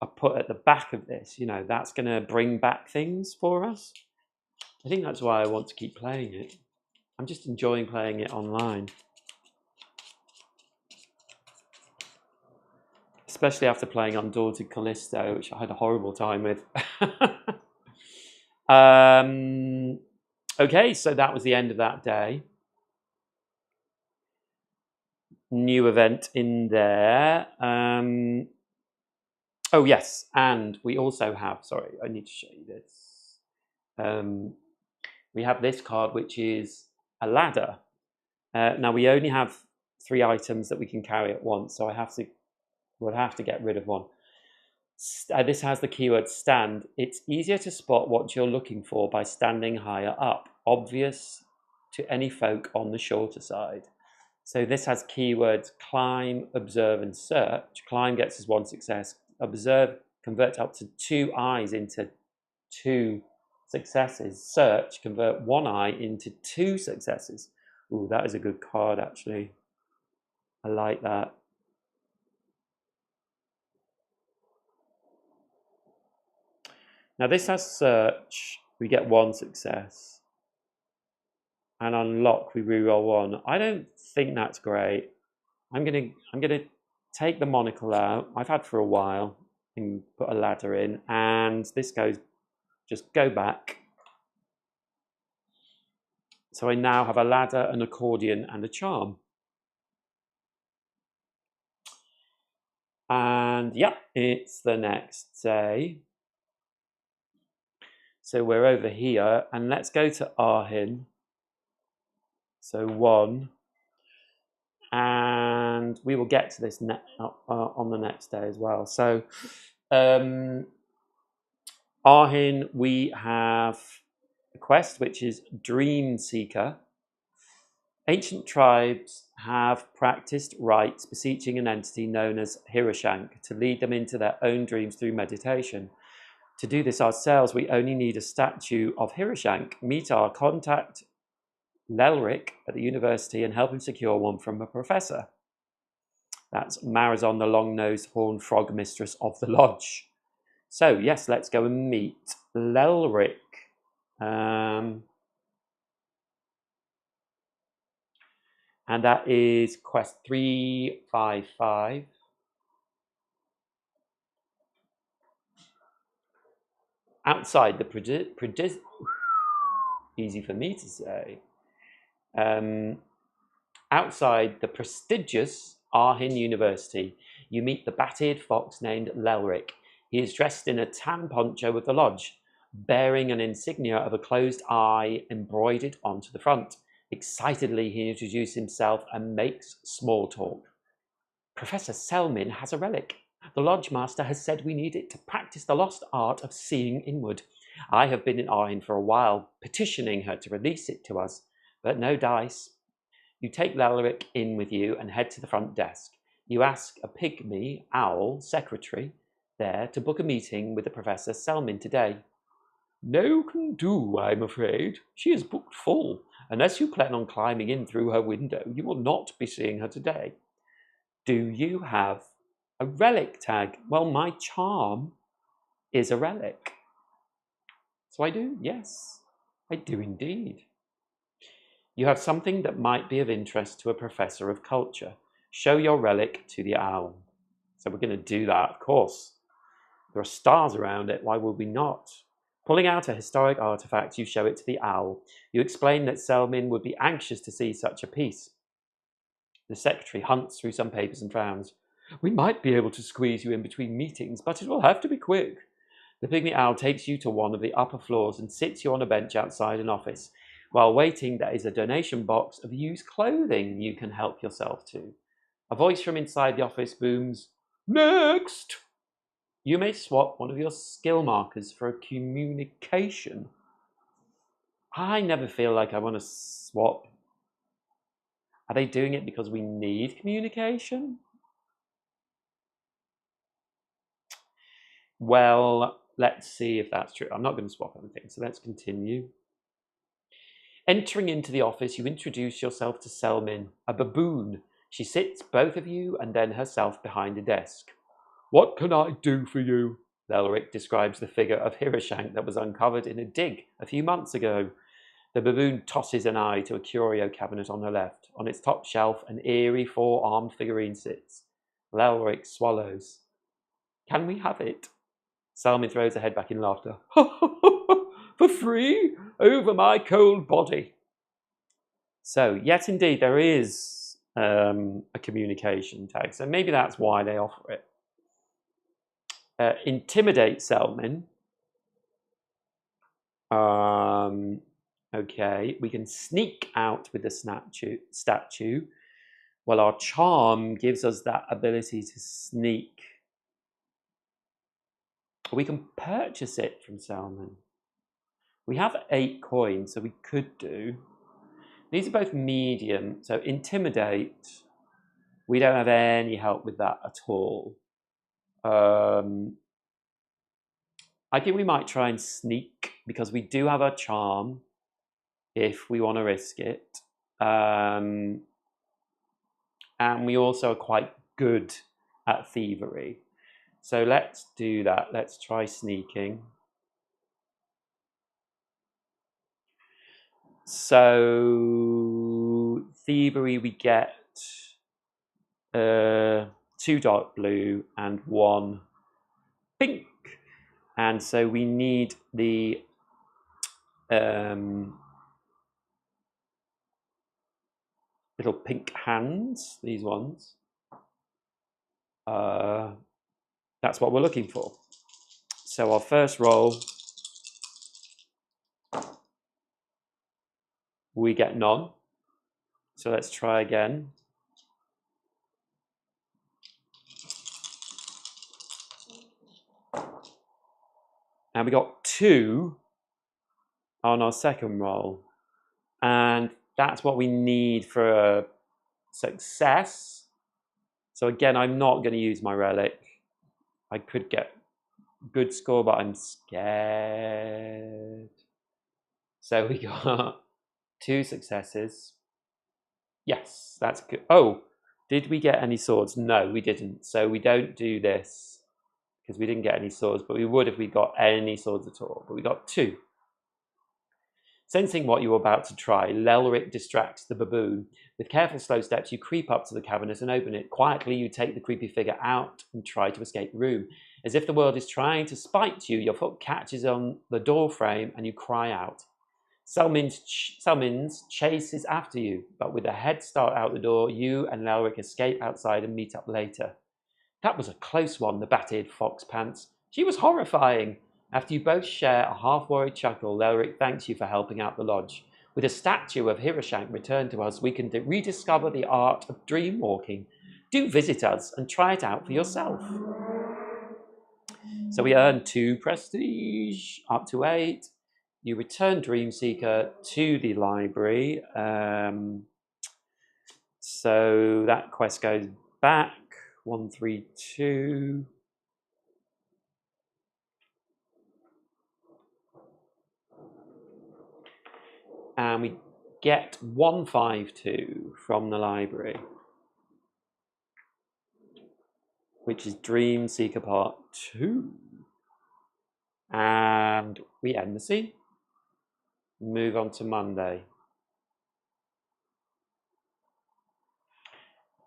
are put at the back of this, you know, that's going to bring back things for us. I think that's why I want to keep playing it. I'm just enjoying playing it online. Especially after playing Undaunted Callisto, which I had a horrible time with. Okay, so that was the end of that day. New event in there. Oh, yes, and we also have, sorry, I need to show you this. We have this card, which is a ladder. Now, we only have 3 items that we can carry at once, so we'll have to get rid of one. This has the keyword stand. It's easier to spot what you're looking for by standing higher up, obvious to any folk on the shorter side. So this has keywords climb, observe, and search. Climb gets us 1 success. Observe convert up to 2 eyes into 2 successes. Search convert 1 eye into 2 successes. Ooh, that is a good card, actually. I like that. Now this has search. We get 1 success. And unlock, we reroll 1. I don't think that's great. I'm gonna take the monocle out. I've had for a while and put a ladder in, and this goes, just go back. So I now have a ladder, an accordion, and a charm. And yeah, it's the next day. So we're over here, and let's go to Arhin. So 1. And we will get to this on the next day as well. So Arhin, we have a quest which is Dream Seeker. Ancient tribes have practiced rites beseeching an entity known as Hiroshank to lead them into their own dreams through meditation. To do this ourselves, we only need a statue of Hiroshank. Meet our contact Lelric at the university and help him secure one from a professor. That's Marazon, the long-nosed horned frog mistress of the lodge. So yes, let's go and meet Lelric. And that is quest 355. Outside the easy for me to say. Outside the prestigious Arhin University, you meet the bat-eared fox named Lelric. He is dressed in a tan poncho of the lodge, bearing an insignia of a closed eye embroidered onto the front. Excitedly, he introduces himself and makes small talk. Professor Selmin has a relic. The lodge master has said we need it to practice the lost art of seeing inward. I have been in Arhin for a while, petitioning her to release it to us, but no dice. You take Lelric in with you and head to the front desk. You ask a pygmy owl secretary there to book a meeting with the Professor Selmin today. No can do, I'm afraid. She is booked full. Unless you plan on climbing in through her window, you will not be seeing her today. Do you have a relic tag? Well, my charm is a relic. So I do, yes. I do indeed. You have something that might be of interest to a professor of culture. Show your relic to the owl. So we're going to do that, of course. There are stars around it, why would we not? Pulling out a historic artifact, you show it to the owl. You explain that Selmin would be anxious to see such a piece. The secretary hunts through some papers and frowns. We might be able to squeeze you in between meetings, but it will have to be quick. The pygmy owl takes you to one of the upper floors and sits you on a bench outside an office. While waiting, there is a donation box of used clothing you can help yourself to. A voice from inside the office booms, "Next!" You may swap one of your skill markers for a communication. I never feel like I want to swap. Are they doing it because we need communication? Well, let's see if that's true. I'm not going to swap anything, so let's continue. Entering into the office, you introduce yourself to Selmin, a baboon. She sits both of you and then herself behind a desk. What can I do for you? Lelric describes the figure of Hiroshank that was uncovered in a dig a few months ago. The baboon tosses an eye to a curio cabinet on her left. On its top shelf, an eerie four-armed figurine sits. Lelric swallows. Can we have it? Selmin throws her head back in laughter. For free? Over my cold body. So, yes, indeed, there is a communication tag. So maybe that's why they offer it. Intimidate Selmin. Okay, we can sneak out with the statue. Well, our charm gives us that ability to sneak. We can purchase it from Selmin. We have 8 coins, so we could do. These are both medium, so intimidate. We don't have any help with that at all. I think we might try and sneak because we do have a charm if we want to risk it. And we also are quite good at thievery. So let's do that. Let's try sneaking. So thievery, we get 2 dark blue and 1 pink. And so we need the little pink hands, these ones. That's what we're looking for. So our first roll, we get none. So let's try again. And we got 2 on our second roll. And that's what we need for a success. So again, I'm not going to use my relic. I could get a good score, but I'm scared. So we got 2 successes. Yes, that's good. Oh, did we get any swords? No, we didn't. So we don't do this because we didn't get any swords, but we would if we got any swords at all. But we got 2. Sensing what you were about to try, Lelric distracts the baboon. With careful, slow steps, you creep up to the cabinet and open it. Quietly, you take the creepy figure out and try to escape the room. As if the world is trying to spite you, your foot catches on the door frame and you cry out. Selmin's chases after you, but with a head start out the door, you and Lelric escape outside and meet up later. That was a close one, the battered fox pants. She was horrifying. After you both share a half-worried chuckle, Lelric thanks you for helping out the lodge. With a statue of Hiroshank returned to us, we can rediscover the art of dream walking. Do visit us and try it out for yourself. So we earn 2 prestige, up to 8. You return Dreamseeker to the library. So that quest goes back. 132. And we get 152 from the library, which is Dreamseeker Part 2. And we end the scene. Move on to Monday.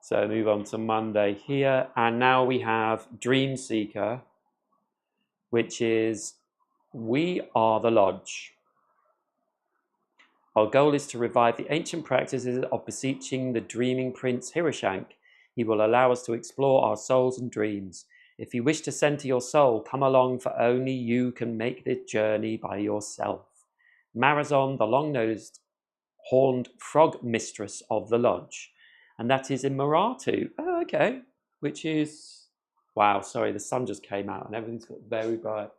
So move on to Monday here. And now we have Dreamseeker, which is we are the lodge. Our goal is to revive the ancient practices of beseeching the dreaming Prince Hiroshank. He will allow us to explore our souls and dreams. If you wish to center your soul, come along, for only you can make this journey by yourself. Marazon, the long-nosed, horned frog mistress of the lodge. And that is in Maratu. Oh, okay. Which is... Wow, sorry, the sun just came out and everything's got very bright.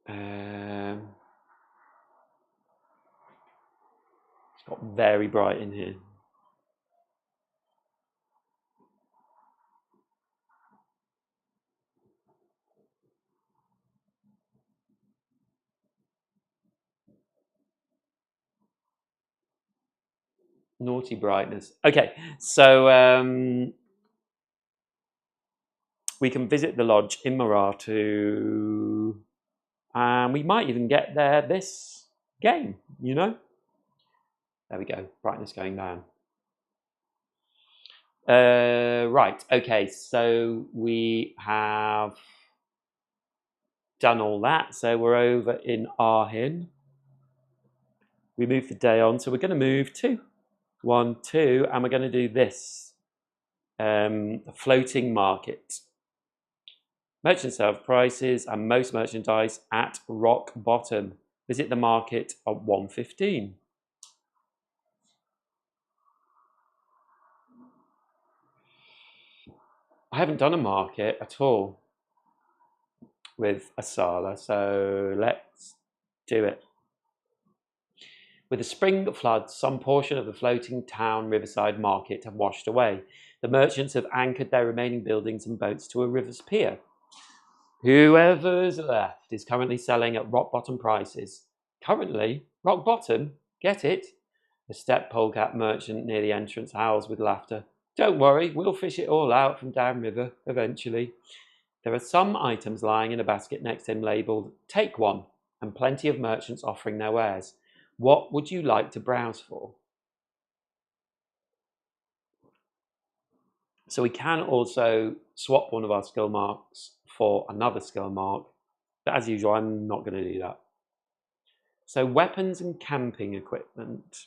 It's got very bright in here. Naughty brightness. Okay, so we can visit the lodge in Maratu, and we might even get there this game, you know? There we go, brightness going down. Right, okay, so we have done all that. So we're over in Arhin. We move the day on, so we're going to move 2. 1, 2, and we're going to do this. Floating market. Merchant sale prices and most merchandise at rock bottom. Visit the market at 1:15. I haven't done a market at all with Asala, so let's do it. With the spring floods, some portion of the floating town riverside market have washed away. The merchants have anchored their remaining buildings and boats to a river's pier. Whoever's left is currently selling at rock bottom prices. Currently? Rock bottom? Get it? The step polecat merchant near the entrance howls with laughter. Don't worry, we'll fish it all out from downriver eventually. There are some items lying in a basket next to him labelled Take One, and plenty of merchants offering their wares. What would you like to browse for? So we can also swap one of our skill marks for another skill mark, but as usual, I'm not going to do that. So weapons and camping equipment.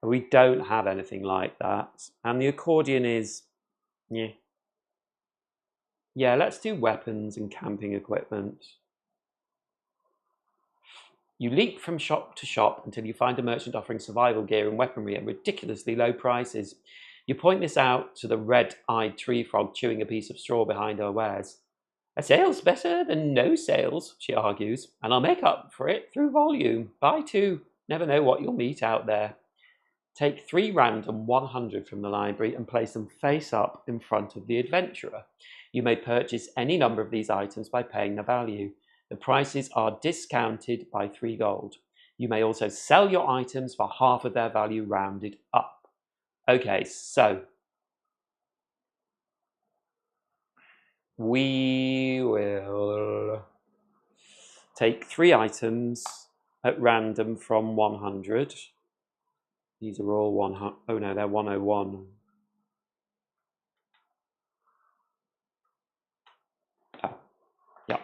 We don't have anything like that. And the accordion is, yeah. Yeah, let's do weapons and camping equipment. You leap from shop to shop until you find a merchant offering survival gear and weaponry at ridiculously low prices. You point this out to the red-eyed tree frog chewing a piece of straw behind her wares. A sale's better than no sales, she argues, and I'll make up for it through volume. Buy 2. Never know what you'll meet out there. Take 3 random 100 from the library and place them face up in front of the adventurer. You may purchase any number of these items by paying the value. The prices are discounted by 3 gold. You may also sell your items for half of their value rounded up. Okay, so we will take 3 items at random from 100. These are all 100. Oh no, they're 101. Oh, yeah.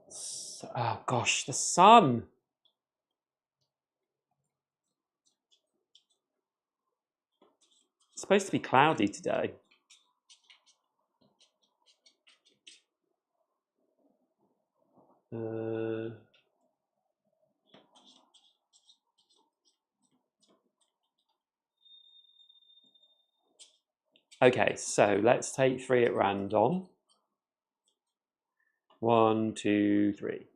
So, oh gosh, the sun. It's supposed to be cloudy today. Okay, so let's take 3 at random. 1, 2, 3.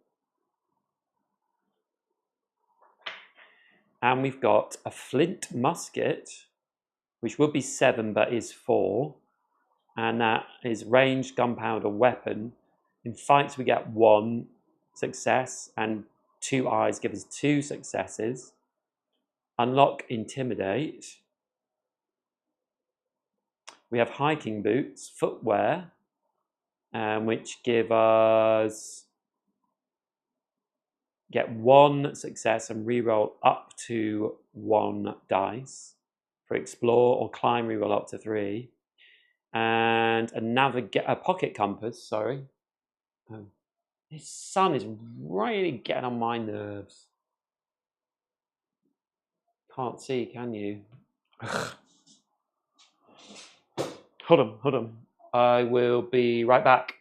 And we've got a flint musket, which would be 7 but is 4. And that is ranged gunpowder weapon. In fights we get 1 success and 2 eyes give us 2 successes. Unlock intimidate. We have hiking boots, footwear, which give us get 1 success and reroll up to 1 dice. For explore or climb, reroll up to 3. And a pocket compass, sorry. Oh, this sun is really getting on my nerves. Can't see, can you? Hold on. I will be right back.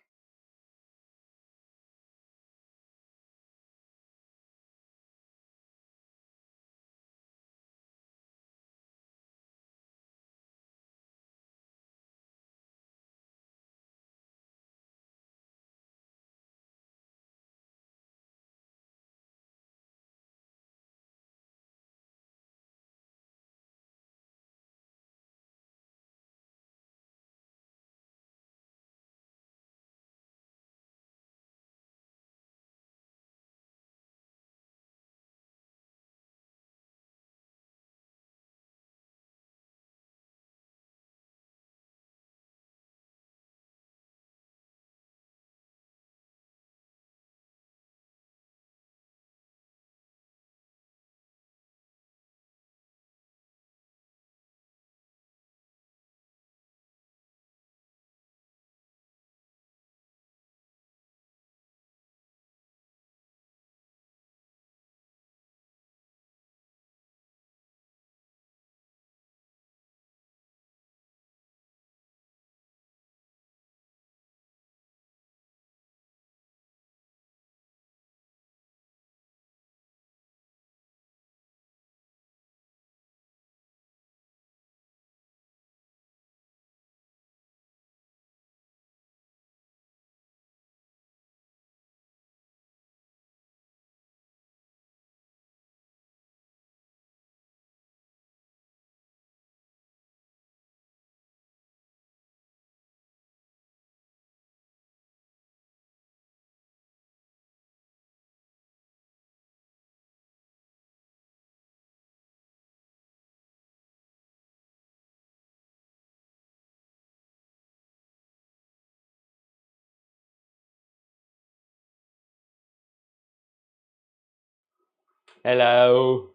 Hello.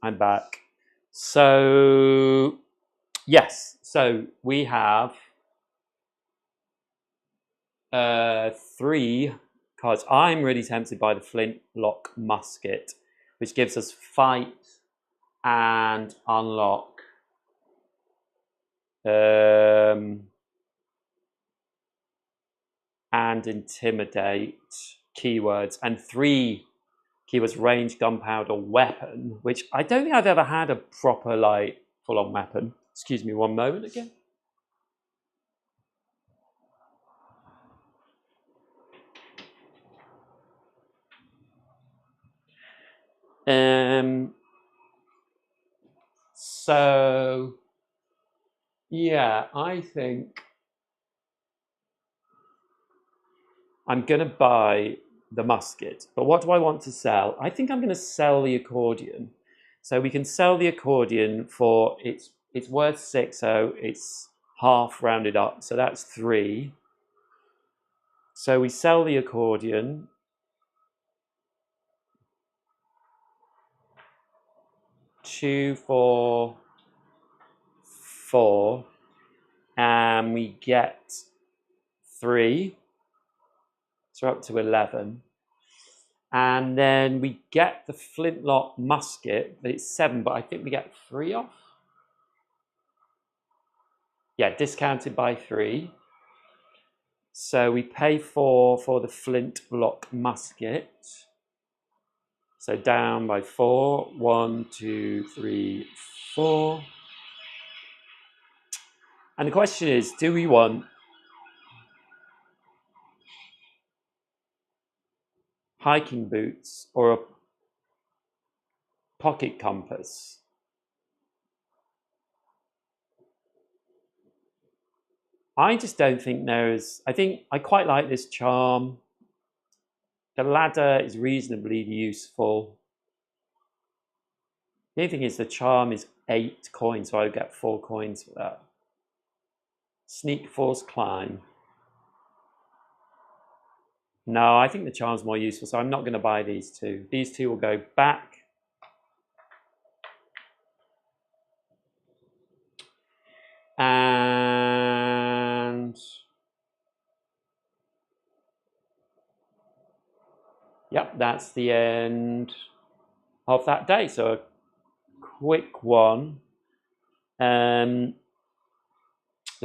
I'm back. So, yes. So we have 3 cards. I'm really tempted by the flintlock musket, which gives us fight and unlock. And intimidate keywords, and 3 keywords: range, gunpowder, weapon, which I don't think I've ever had a proper like full-on weapon. Excuse me one moment again. So yeah, I think I'm gonna buy the musket, but what do I want to sell? I think I'm gonna sell the accordion. So we can sell the accordion for it's worth 6, so it's half rounded up, so that's 3. So we sell the accordion. Two, 4, 4, and we get 3. So we're up to 11. And then we get the flintlock musket, but it's 7, but I think we get 3 off. Yeah, discounted by 3. So we pay 4 for the flintlock musket. So down by 4. 1, 2, 3, 4. And the question is, do we want hiking boots or a pocket compass? I just don't think there's, I think I quite like this charm. The ladder is reasonably useful. The only thing is the charm is 8 coins, so I would get 4 coins for that. Sneak, force, climb. No, I think the charm's more useful, so I'm not going to buy these 2. These 2 will go back. And yep, that's the end of that day. So a quick one. The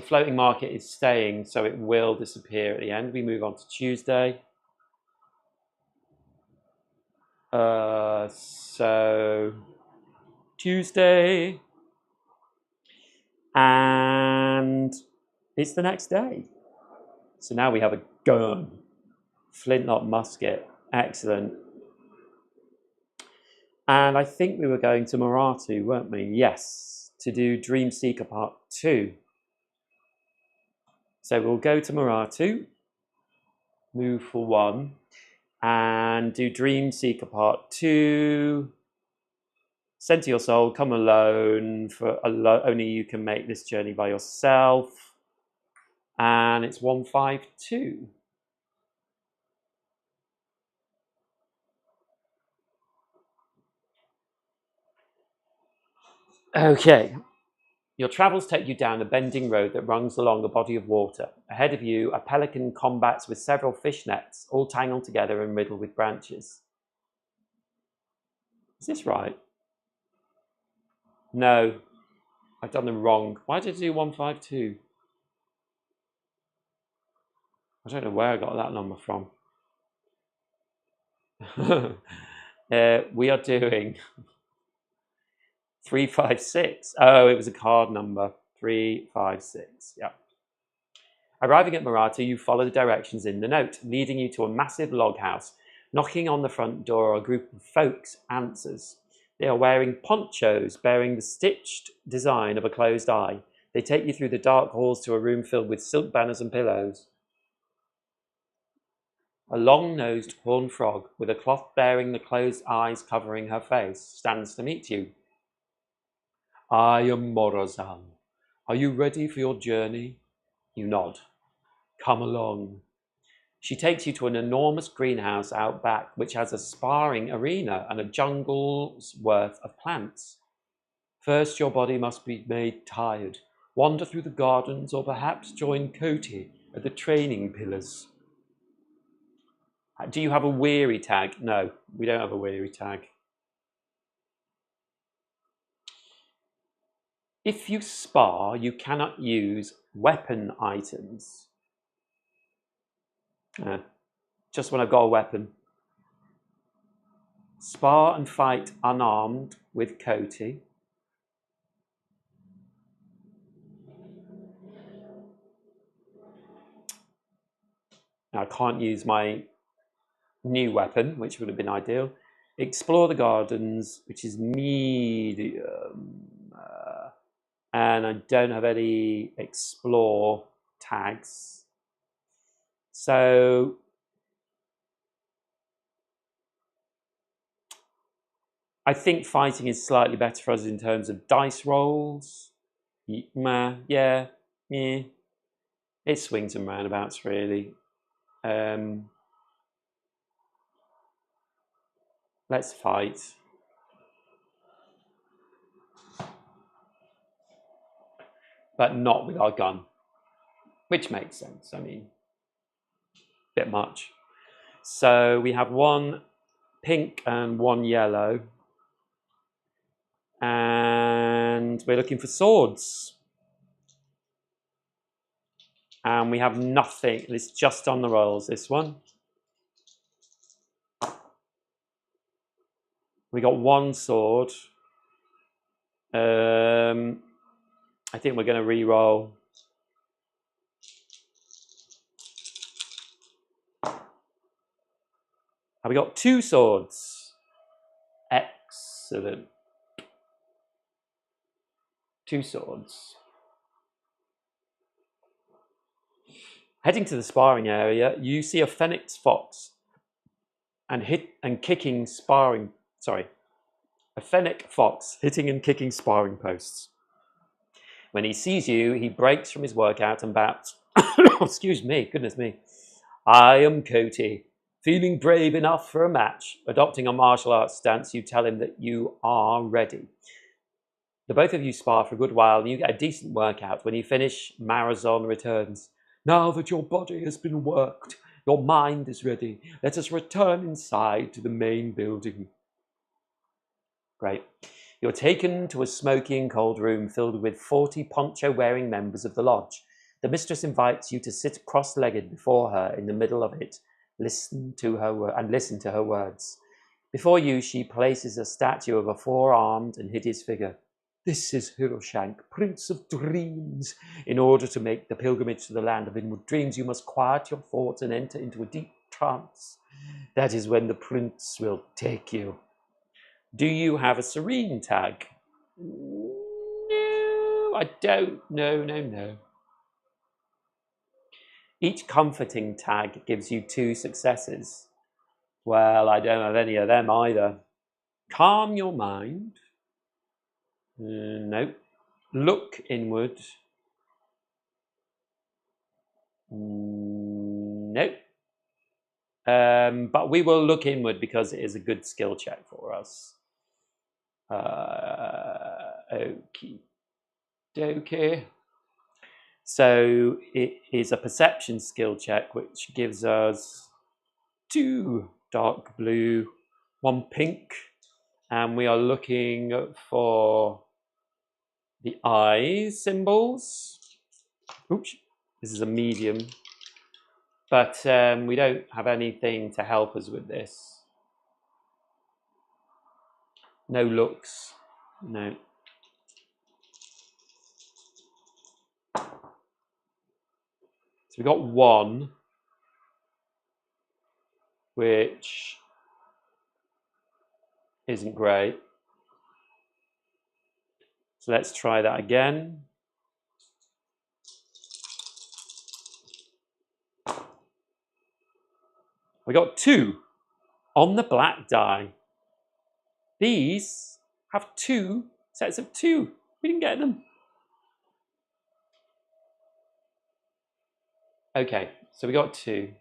floating market is staying, so it will disappear at the end. We move on to Tuesday. So Tuesday, and it's the next day. So now we have a gun, flintlock musket, excellent. And I think we were going to Maratu, weren't we? Yes, to do Dream Seeker Part 2. So we'll go to Maratu, move for 1, and do Dream Seeker Part 2. Center your soul, come alone, for only you can make this journey by yourself. And it's 152. Okay. Your travels take you down a bending road that runs along a body of water. Ahead of you, a pelican combats with several fish nets, all tangled together and riddled with branches. Is this right? No, I've done them wrong. Why did I do 152? I don't know where I got that number from. We are doing 356. Oh, it was a card number. 356. Yeah. Arriving at Maratu, you follow the directions in the note, leading you to a massive log house. Knocking on the front door, a group of folks answers. They are wearing ponchos bearing the stitched design of a closed eye. They take you through the dark halls to a room filled with silk banners and pillows. A long-nosed horned frog, with a cloth bearing the closed eyes covering her face, stands to meet you. I am Morazan. Are you ready for your journey? You nod. Come along. She takes you to an enormous greenhouse out back, which has a sparring arena and a jungle's worth of plants. First, your body must be made tired. Wander through the gardens, or perhaps join Cody at the training pillars. Do you have a weary tag? No, we don't have a weary tag. If you spar, you cannot use weapon items. Just when I've got a weapon. Spar and fight unarmed with Cody. Now I can't use my new weapon, which would have been ideal. Explore the gardens, which is medium. And I don't have any explore tags. So I think fighting is slightly better for us in terms of dice rolls. Yeah. It swings and roundabouts, really. Let's fight. But not with our gun, which makes sense. I mean, a bit much. So we have one pink and one yellow. And we're looking for swords. And we have nothing. It's just on the rolls, this one. We got one sword. I think we're going to re-roll. And we got two swords. Excellent. Two swords. Heading to the sparring area, you see a phoenix fox and kicking sparring. Sorry, a fennec fox hitting and kicking sparring posts. When he sees you, he breaks from his workout and bouts. Excuse me, goodness me. I am Cody. Feeling brave enough for a match. Adopting a martial arts stance, you tell him that you are ready. The both of you spar for a good while and you get a decent workout. When you finish, Marazon returns. Now that your body has been worked, your mind is ready. Let us return inside to the main building. Great. You're taken to a smoky and cold room filled with 40 poncho-wearing members of the lodge. The mistress invites you to sit cross-legged before her in the middle of it. Listen to her words. Before you, she places a statue of a four-armed and hideous figure. This is Hiroshank, Prince of Dreams. In order to make the pilgrimage to the land of inward dreams, you must quiet your thoughts and enter into a deep trance. That is when the prince will take you. Do you have a serene tag? No, I don't. No. Each comforting tag gives you 2 successes. Well, I don't have any of them either. Calm your mind. Nope. Look inward. Nope. But we will look inward because it is a good skill check for us. Okie dokie. So it is a perception skill check, which gives us 2 dark blue, 1 pink, and we are looking for the eye symbols. Oops, this is a medium, but we don't have anything to help us with this. No looks, no. So we got 1, which isn't great. So let's try that again. We got 2 on the black die. These have 2 sets of 2. We didn't get them. Okay, so we got 2.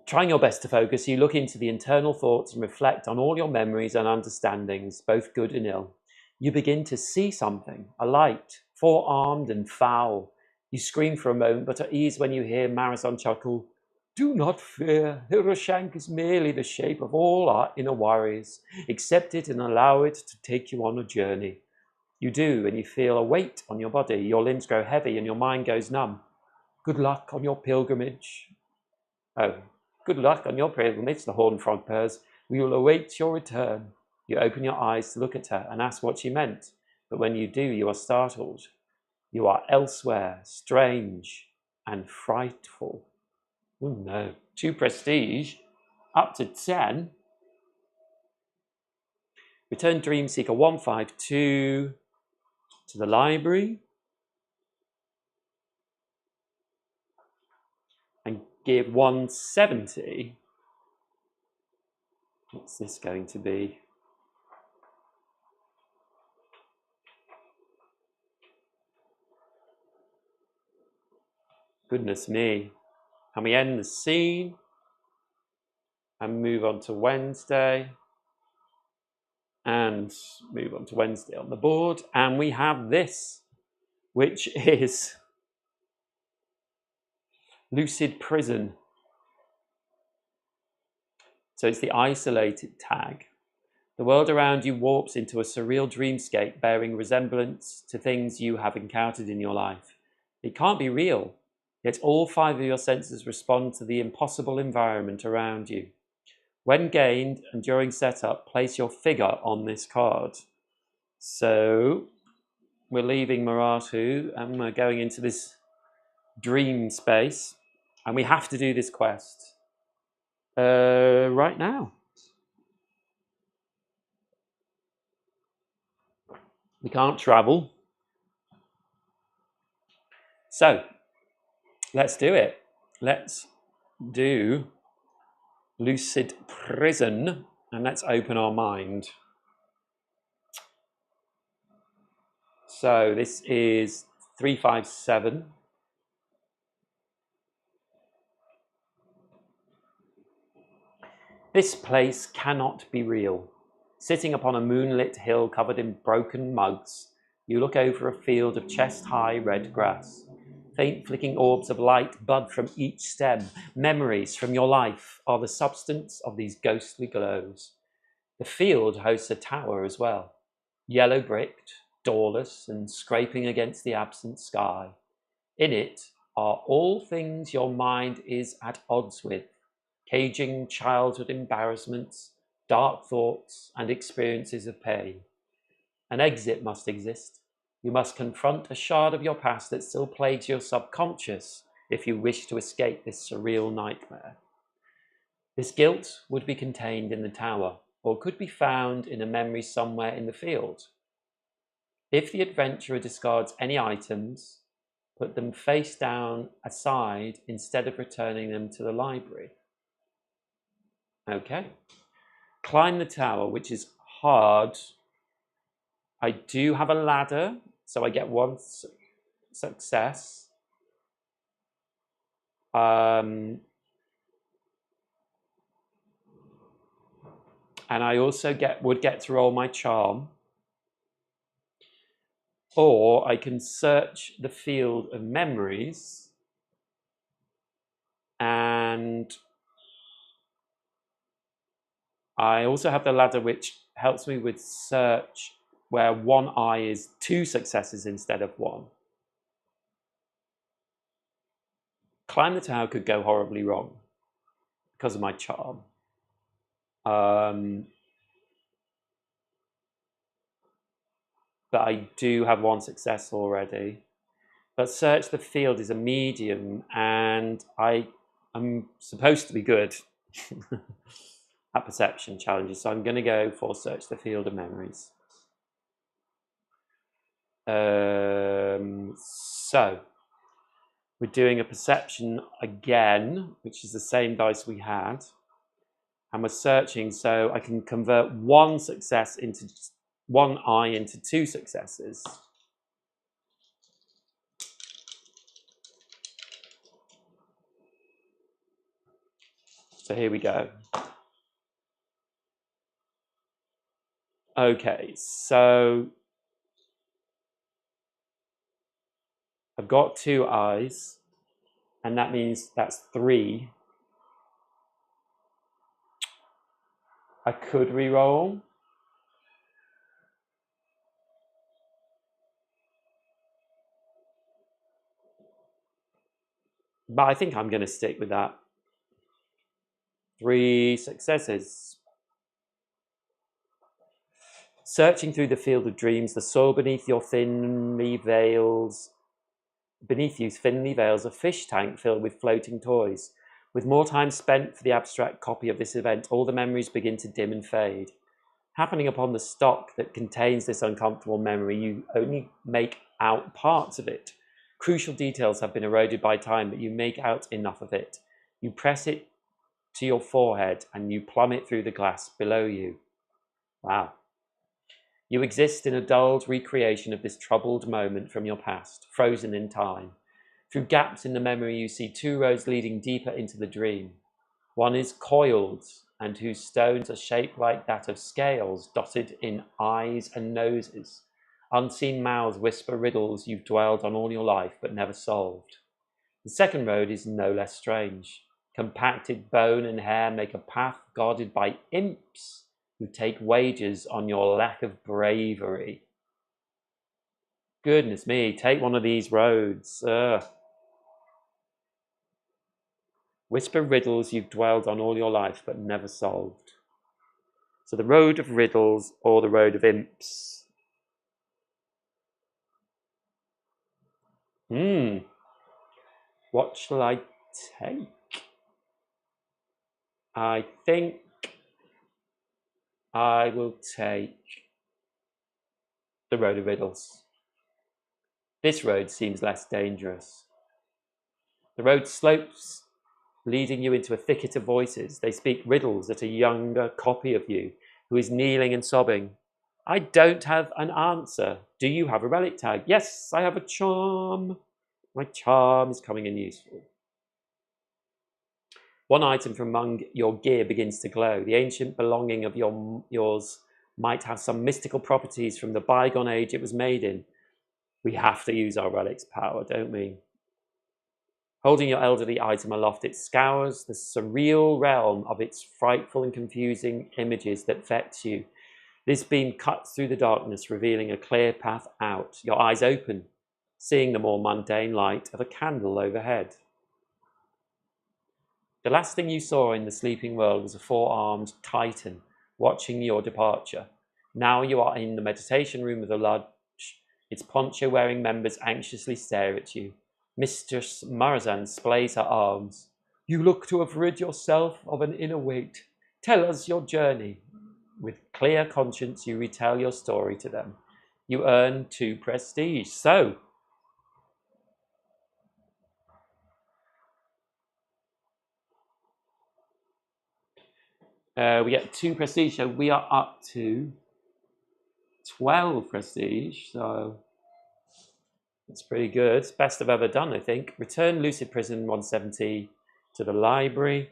Trying your best to focus, you look into the internal thoughts and reflect on all your memories and understandings, both good and ill. You begin to see something, a light, four-armed and foul. You scream for a moment, but at ease when you hear Marathon chuckle, "Do not fear, Hiroshank is merely the shape of all our inner worries. Accept it and allow it to take you on a journey." You do, and you feel a weight on your body. Your limbs grow heavy and your mind goes numb. Good luck on your pilgrimage. Oh, good luck on your pilgrimage, the horned frog purrs. We will await your return. You open your eyes to look at her and ask what she meant, but when you do, you are startled. You are elsewhere, strange and frightful. Oh no. 2 prestige, up to 10. Return Dream Seeker 152 to the library and give 170. What's this going to be? Goodness me. And we end the scene and move on to Wednesday. And move on to Wednesday on the board. And we have this, which is Lucid Prison. So it's the isolated tag. The world around you warps into a surreal dreamscape bearing resemblance to things you have encountered in your life. It can't be real, yet all 5 of your senses respond to the impossible environment around you. When gained and during setup, place your figure on this card. So we're leaving Maratu and we're going into this dream space, and we have to do this quest right now. We can't travel. So let's do it. Let's do Lucid Prison and let's open our mind. So this is 357. This place cannot be real. Sitting upon a moonlit hill covered in broken mugs, you look over a field of chest-high red grass. Faint flicking orbs of light bud from each stem. Memories from your life are the substance of these ghostly glows. The field hosts a tower as well, yellow bricked, doorless, and scraping against the absent sky. In it are all things your mind is at odds with, caging childhood embarrassments, dark thoughts, and experiences of pain. An exit must exist. You must confront a shard of your past that still plagues your subconscious if you wish to escape this surreal nightmare. This guilt would be contained in the tower, or could be found in a memory somewhere in the field. If the adventurer discards any items, put them face down aside instead of returning them to the library. Okay. Climb the tower, which is hard. I do have a ladder, so I get 1 success. And I also would get to roll my charm. Or I can search the field of memories and I also have the ladder, which helps me with search, where 1 eye is 2 successes instead of 1. Climb the tower could go horribly wrong because of my charm. But I do have 1 success already. But search the field is a medium, and I am supposed to be good at perception challenges, so I'm going to go for search the field of memories. So we're doing a perception again, which is the same dice we had, and we're searching so I can convert 1 success into 1 eye into 2 successes. So here we go. Okay, so I've got 2 eyes, and that means that's 3. I could re-roll. But I think I'm going to stick with that. 3 successes. Searching through the field of dreams, the soil beneath you thinly veils a fish tank filled with floating toys. With more time spent for the abstract copy of this event, all the memories begin to dim and fade. Happening upon the stock that contains this uncomfortable memory, you only make out parts of it. Crucial details have been eroded by time, but you make out enough of it. You press it to your forehead and you plummet through the glass below you. Wow. You exist in a dulled recreation of this troubled moment from your past, frozen in time. Through gaps in the memory, you see 2 roads leading deeper into the dream. One is coiled, and whose stones are shaped like that of scales, dotted in eyes and noses. Unseen mouths whisper riddles you've dwelled on all your life, but never solved. The second road is no less strange. Compacted bone and hair make a path guarded by imps who take wages on your lack of bravery. Goodness me, take one of these roads. Whisper riddles you've dwelled on all your life but never solved. So the road of riddles or the road of imps. What shall I take? I think I will take the road of riddles. This road seems less dangerous. The road slopes, leading you into a thicket of voices. They speak riddles at a younger copy of you who is kneeling and sobbing. I don't have an answer. Do you have a relic tag? Yes, I have a charm. My charm is coming in useful. One item from among your gear begins to glow. The ancient belonging of yours might have some mystical properties from the bygone age it was made in. We have to use our relic's power, don't we? Holding your elderly item aloft, it scours the surreal realm of its frightful and confusing images that vex you. This beam cuts through the darkness, revealing a clear path out. Your eyes open, seeing the more mundane light of a candle overhead. The last thing you saw in the sleeping world was a 4-armed titan watching your departure. Now you are in the meditation room of the lodge. Its poncho-wearing members anxiously stare at you. Mistress Marazan splays her arms. You look to have rid yourself of an inner weight. Tell us your journey. With clear conscience, you retell your story to them. You earn 2 prestige. So, we get 2 prestige, so we are up to 12 prestige, so it's pretty good. Best I've ever done, I think. Return Lucid Prison 170 to the library.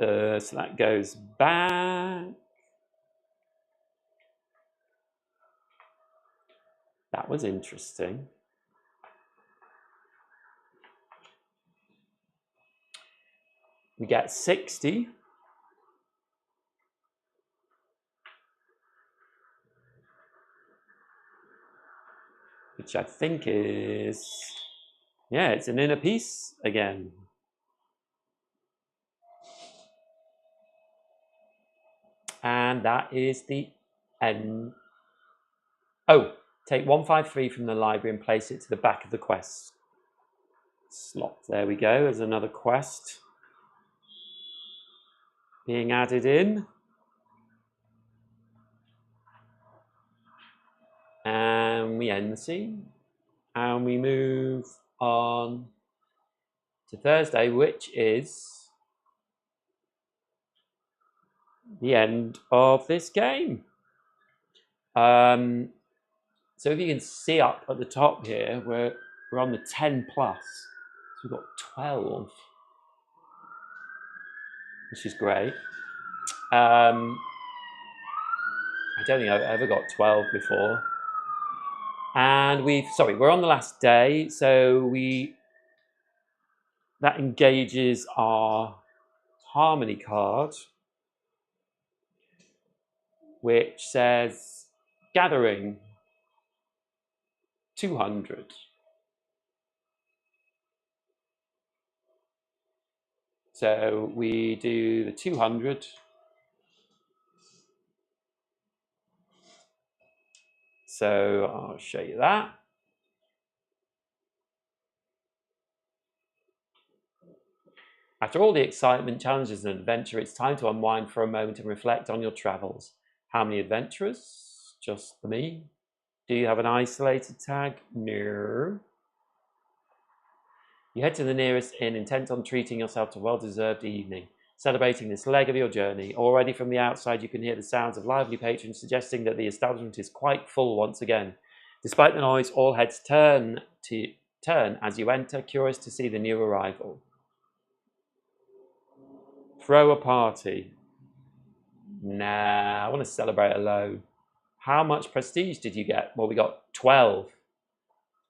So that goes back. That was interesting. We get 60. Which I think is, yeah, it's an inner piece again. And that is the end. Oh, take 153 from the library and place it to the back of the quest slot. There we go. There's another quest being added in. And we end the scene. And we move on to Thursday, which is the end of this game. So So if you can see up at the top here, we're on the 10 plus. So we've got 12, which is great. I don't think I've ever got 12 before. And we're on the last day, so that engages our harmony card, which says gathering 200. So we do the 200. So I'll show you that. After all the excitement, challenges, and adventure, it's time to unwind for a moment and reflect on your travels. How many adventurers? Just me. Do you have an isolated tag? No. You head to the nearest inn, intent on treating yourself to a well-deserved evening, celebrating this leg of your journey. Already from the outside, you can hear the sounds of lively patrons suggesting that the establishment is quite full once again. Despite the noise, all heads turn as you enter, curious to see the new arrival. Throw a party. Nah, I want to celebrate alone. How much prestige did you get? Well, we got 12.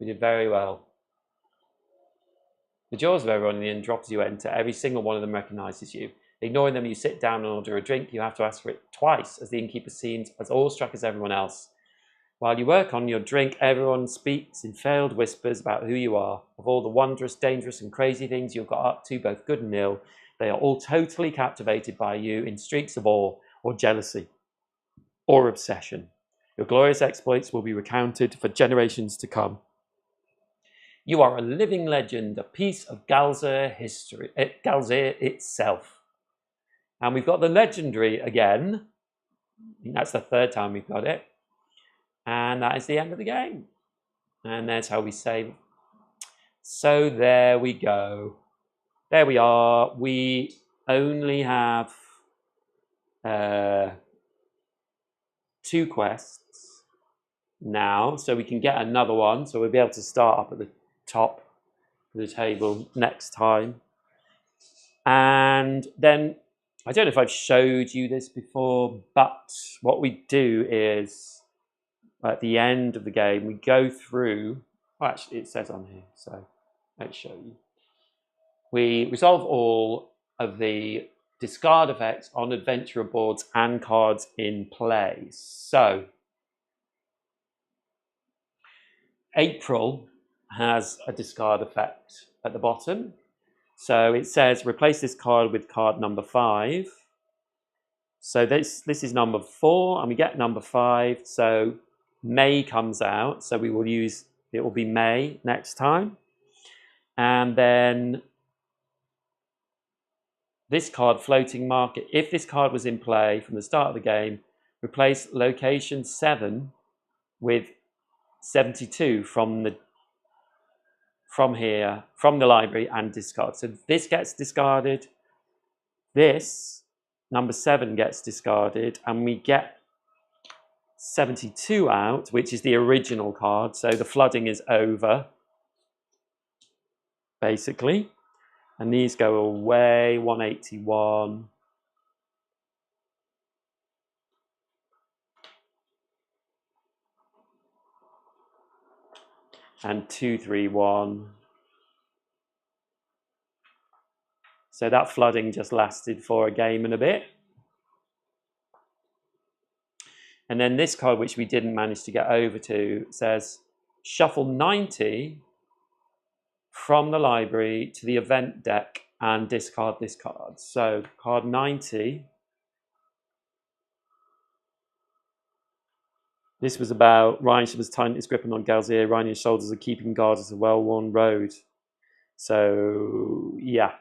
We did very well. The jaws of everyone in the inn drop as you enter. Every single one of them recognises you. Ignoring them, you sit down and order a drink. You have to ask for it twice, as the innkeeper seems as awestruck as everyone else. While you work on your drink, everyone speaks in veiled whispers about who you are. Of all the wondrous, dangerous and crazy things you've got up to, both good and ill, they are all totally captivated by you in streaks of awe or jealousy or obsession. Your glorious exploits will be recounted for generations to come. You are a living legend, a piece of GALZYR history, GALZYR itself. And we've got the legendary again. I think that's the third time we've got it. And that is the end of the game. And there's how we save. So there we go. There we are. We only have 2 quests now, so we can get another one. So we'll be able to start up at the top of the table next time. And then, I don't know if I've showed you this before, but what we do is, at the end of the game, we go through, well, actually it says on here, so let's show you. We resolve all of the discard effects on adventurer boards and cards in play. So, April has a discard effect at the bottom. So it says replace this card with card number 5. So this is number 4, and we get number 5. So May comes out. So we will use, it will be May next time. And then this card, Floating Market, if this card was in play from the start of the game, replace location 7 with 72 from the library and discard. So this gets discarded. This, number 7, gets discarded, and we get 72 out, which is the original card. So the flooding is over, basically. And these go away, 181. And 231. So that flooding just lasted for a game and a bit. And then this card, which we didn't manage to get over to, says shuffle 90 from the library to the event deck and discard this card. So card 90. This was about Ryan was tightening his grip on GALZYR. Ryan's shoulders are keeping guard as a well-worn road. So yeah,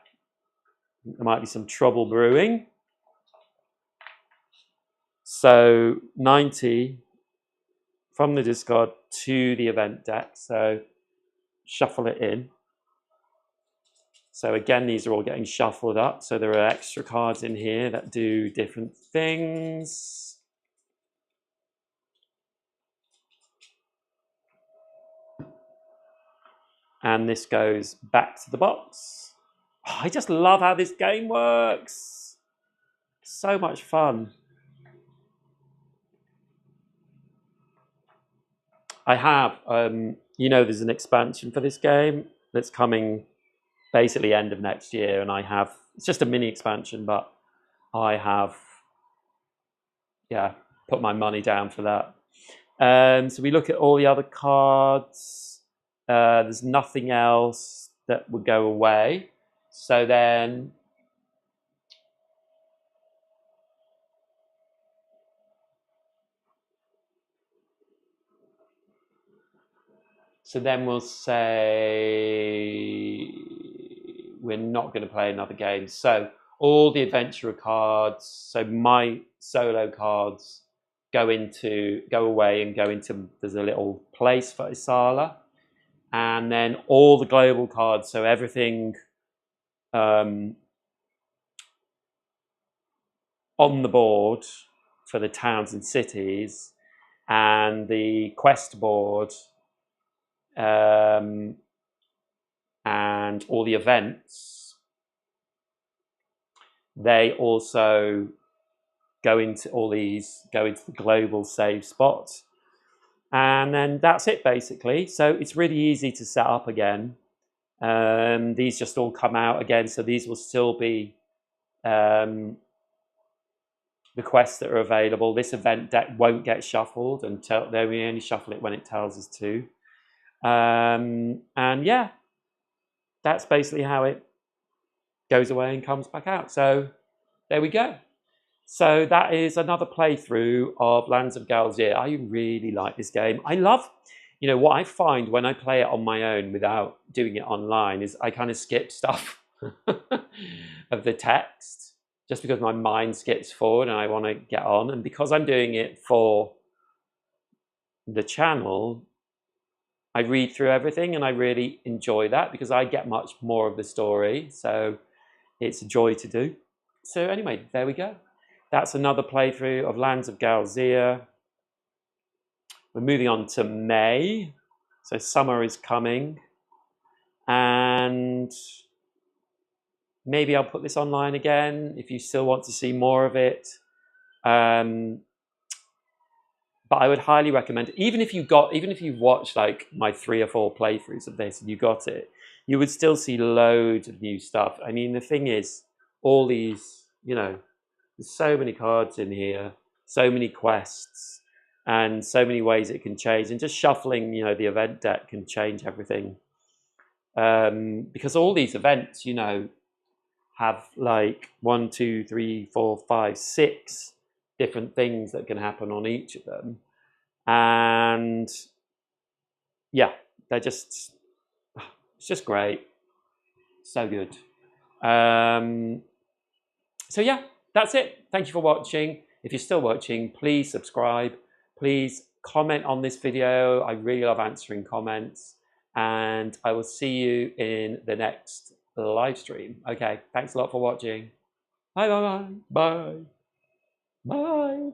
there might be some trouble brewing. So 90 from the discard to the event deck. So shuffle it in. So again, these are all getting shuffled up. So there are extra cards in here that do different things. And this goes back to the box. Oh, I just love how this game works. So much fun. I have, you know, there's an expansion for this game that's coming basically end of next year, and I have, it's just a mini expansion, but I have, yeah, put my money down for that. So we look at all the other cards. There's nothing else that would go away. So then we'll say we're not going to play another game. So all the adventurer cards, so my solo cards go away and go into, there's a little place for Isala. And then all the global cards, so everything on the board for the towns and cities, and the quest board, and all the events, they also go into the global save spot. And then that's it, basically. So it's really easy to set up again. These just all come out again, so these will still be the quests that are available. This event deck won't get shuffled until we only shuffle it when it tells us to. And yeah, that's basically how it goes away and comes back out. So there we go. So that is another playthrough of Lands of GALZYR. I really like this game. I love, you know, what I find when I play it on my own without doing it online is I kind of skip stuff of the text just because my mind skips forward and I want to get on. And because I'm doing it for the channel, I read through everything and I really enjoy that because I get much more of the story. So it's a joy to do. So anyway, there we go. That's another playthrough of Lands of GALZYR. We're moving on to May. So summer is coming. And maybe I'll put this online again if you still want to see more of it. But I would highly recommend, even if you've watched like my 3 or 4 playthroughs of this and you got it, you would still see loads of new stuff. I mean, the thing is, all these, you know, there's so many cards in here, so many quests, and so many ways it can change. And just shuffling, you know, the event deck can change everything. Because all these events, you know, have like 1, 2, 3, 4, 5, 6 different things that can happen on each of them. And yeah, it's just great. So good. So yeah, that's it. Thank you for watching. If you're still watching, please subscribe. Please comment on this video. I really love answering comments. And I will see you in the next live stream. Okay, thanks a lot for watching. Bye, bye, bye. Bye. Bye.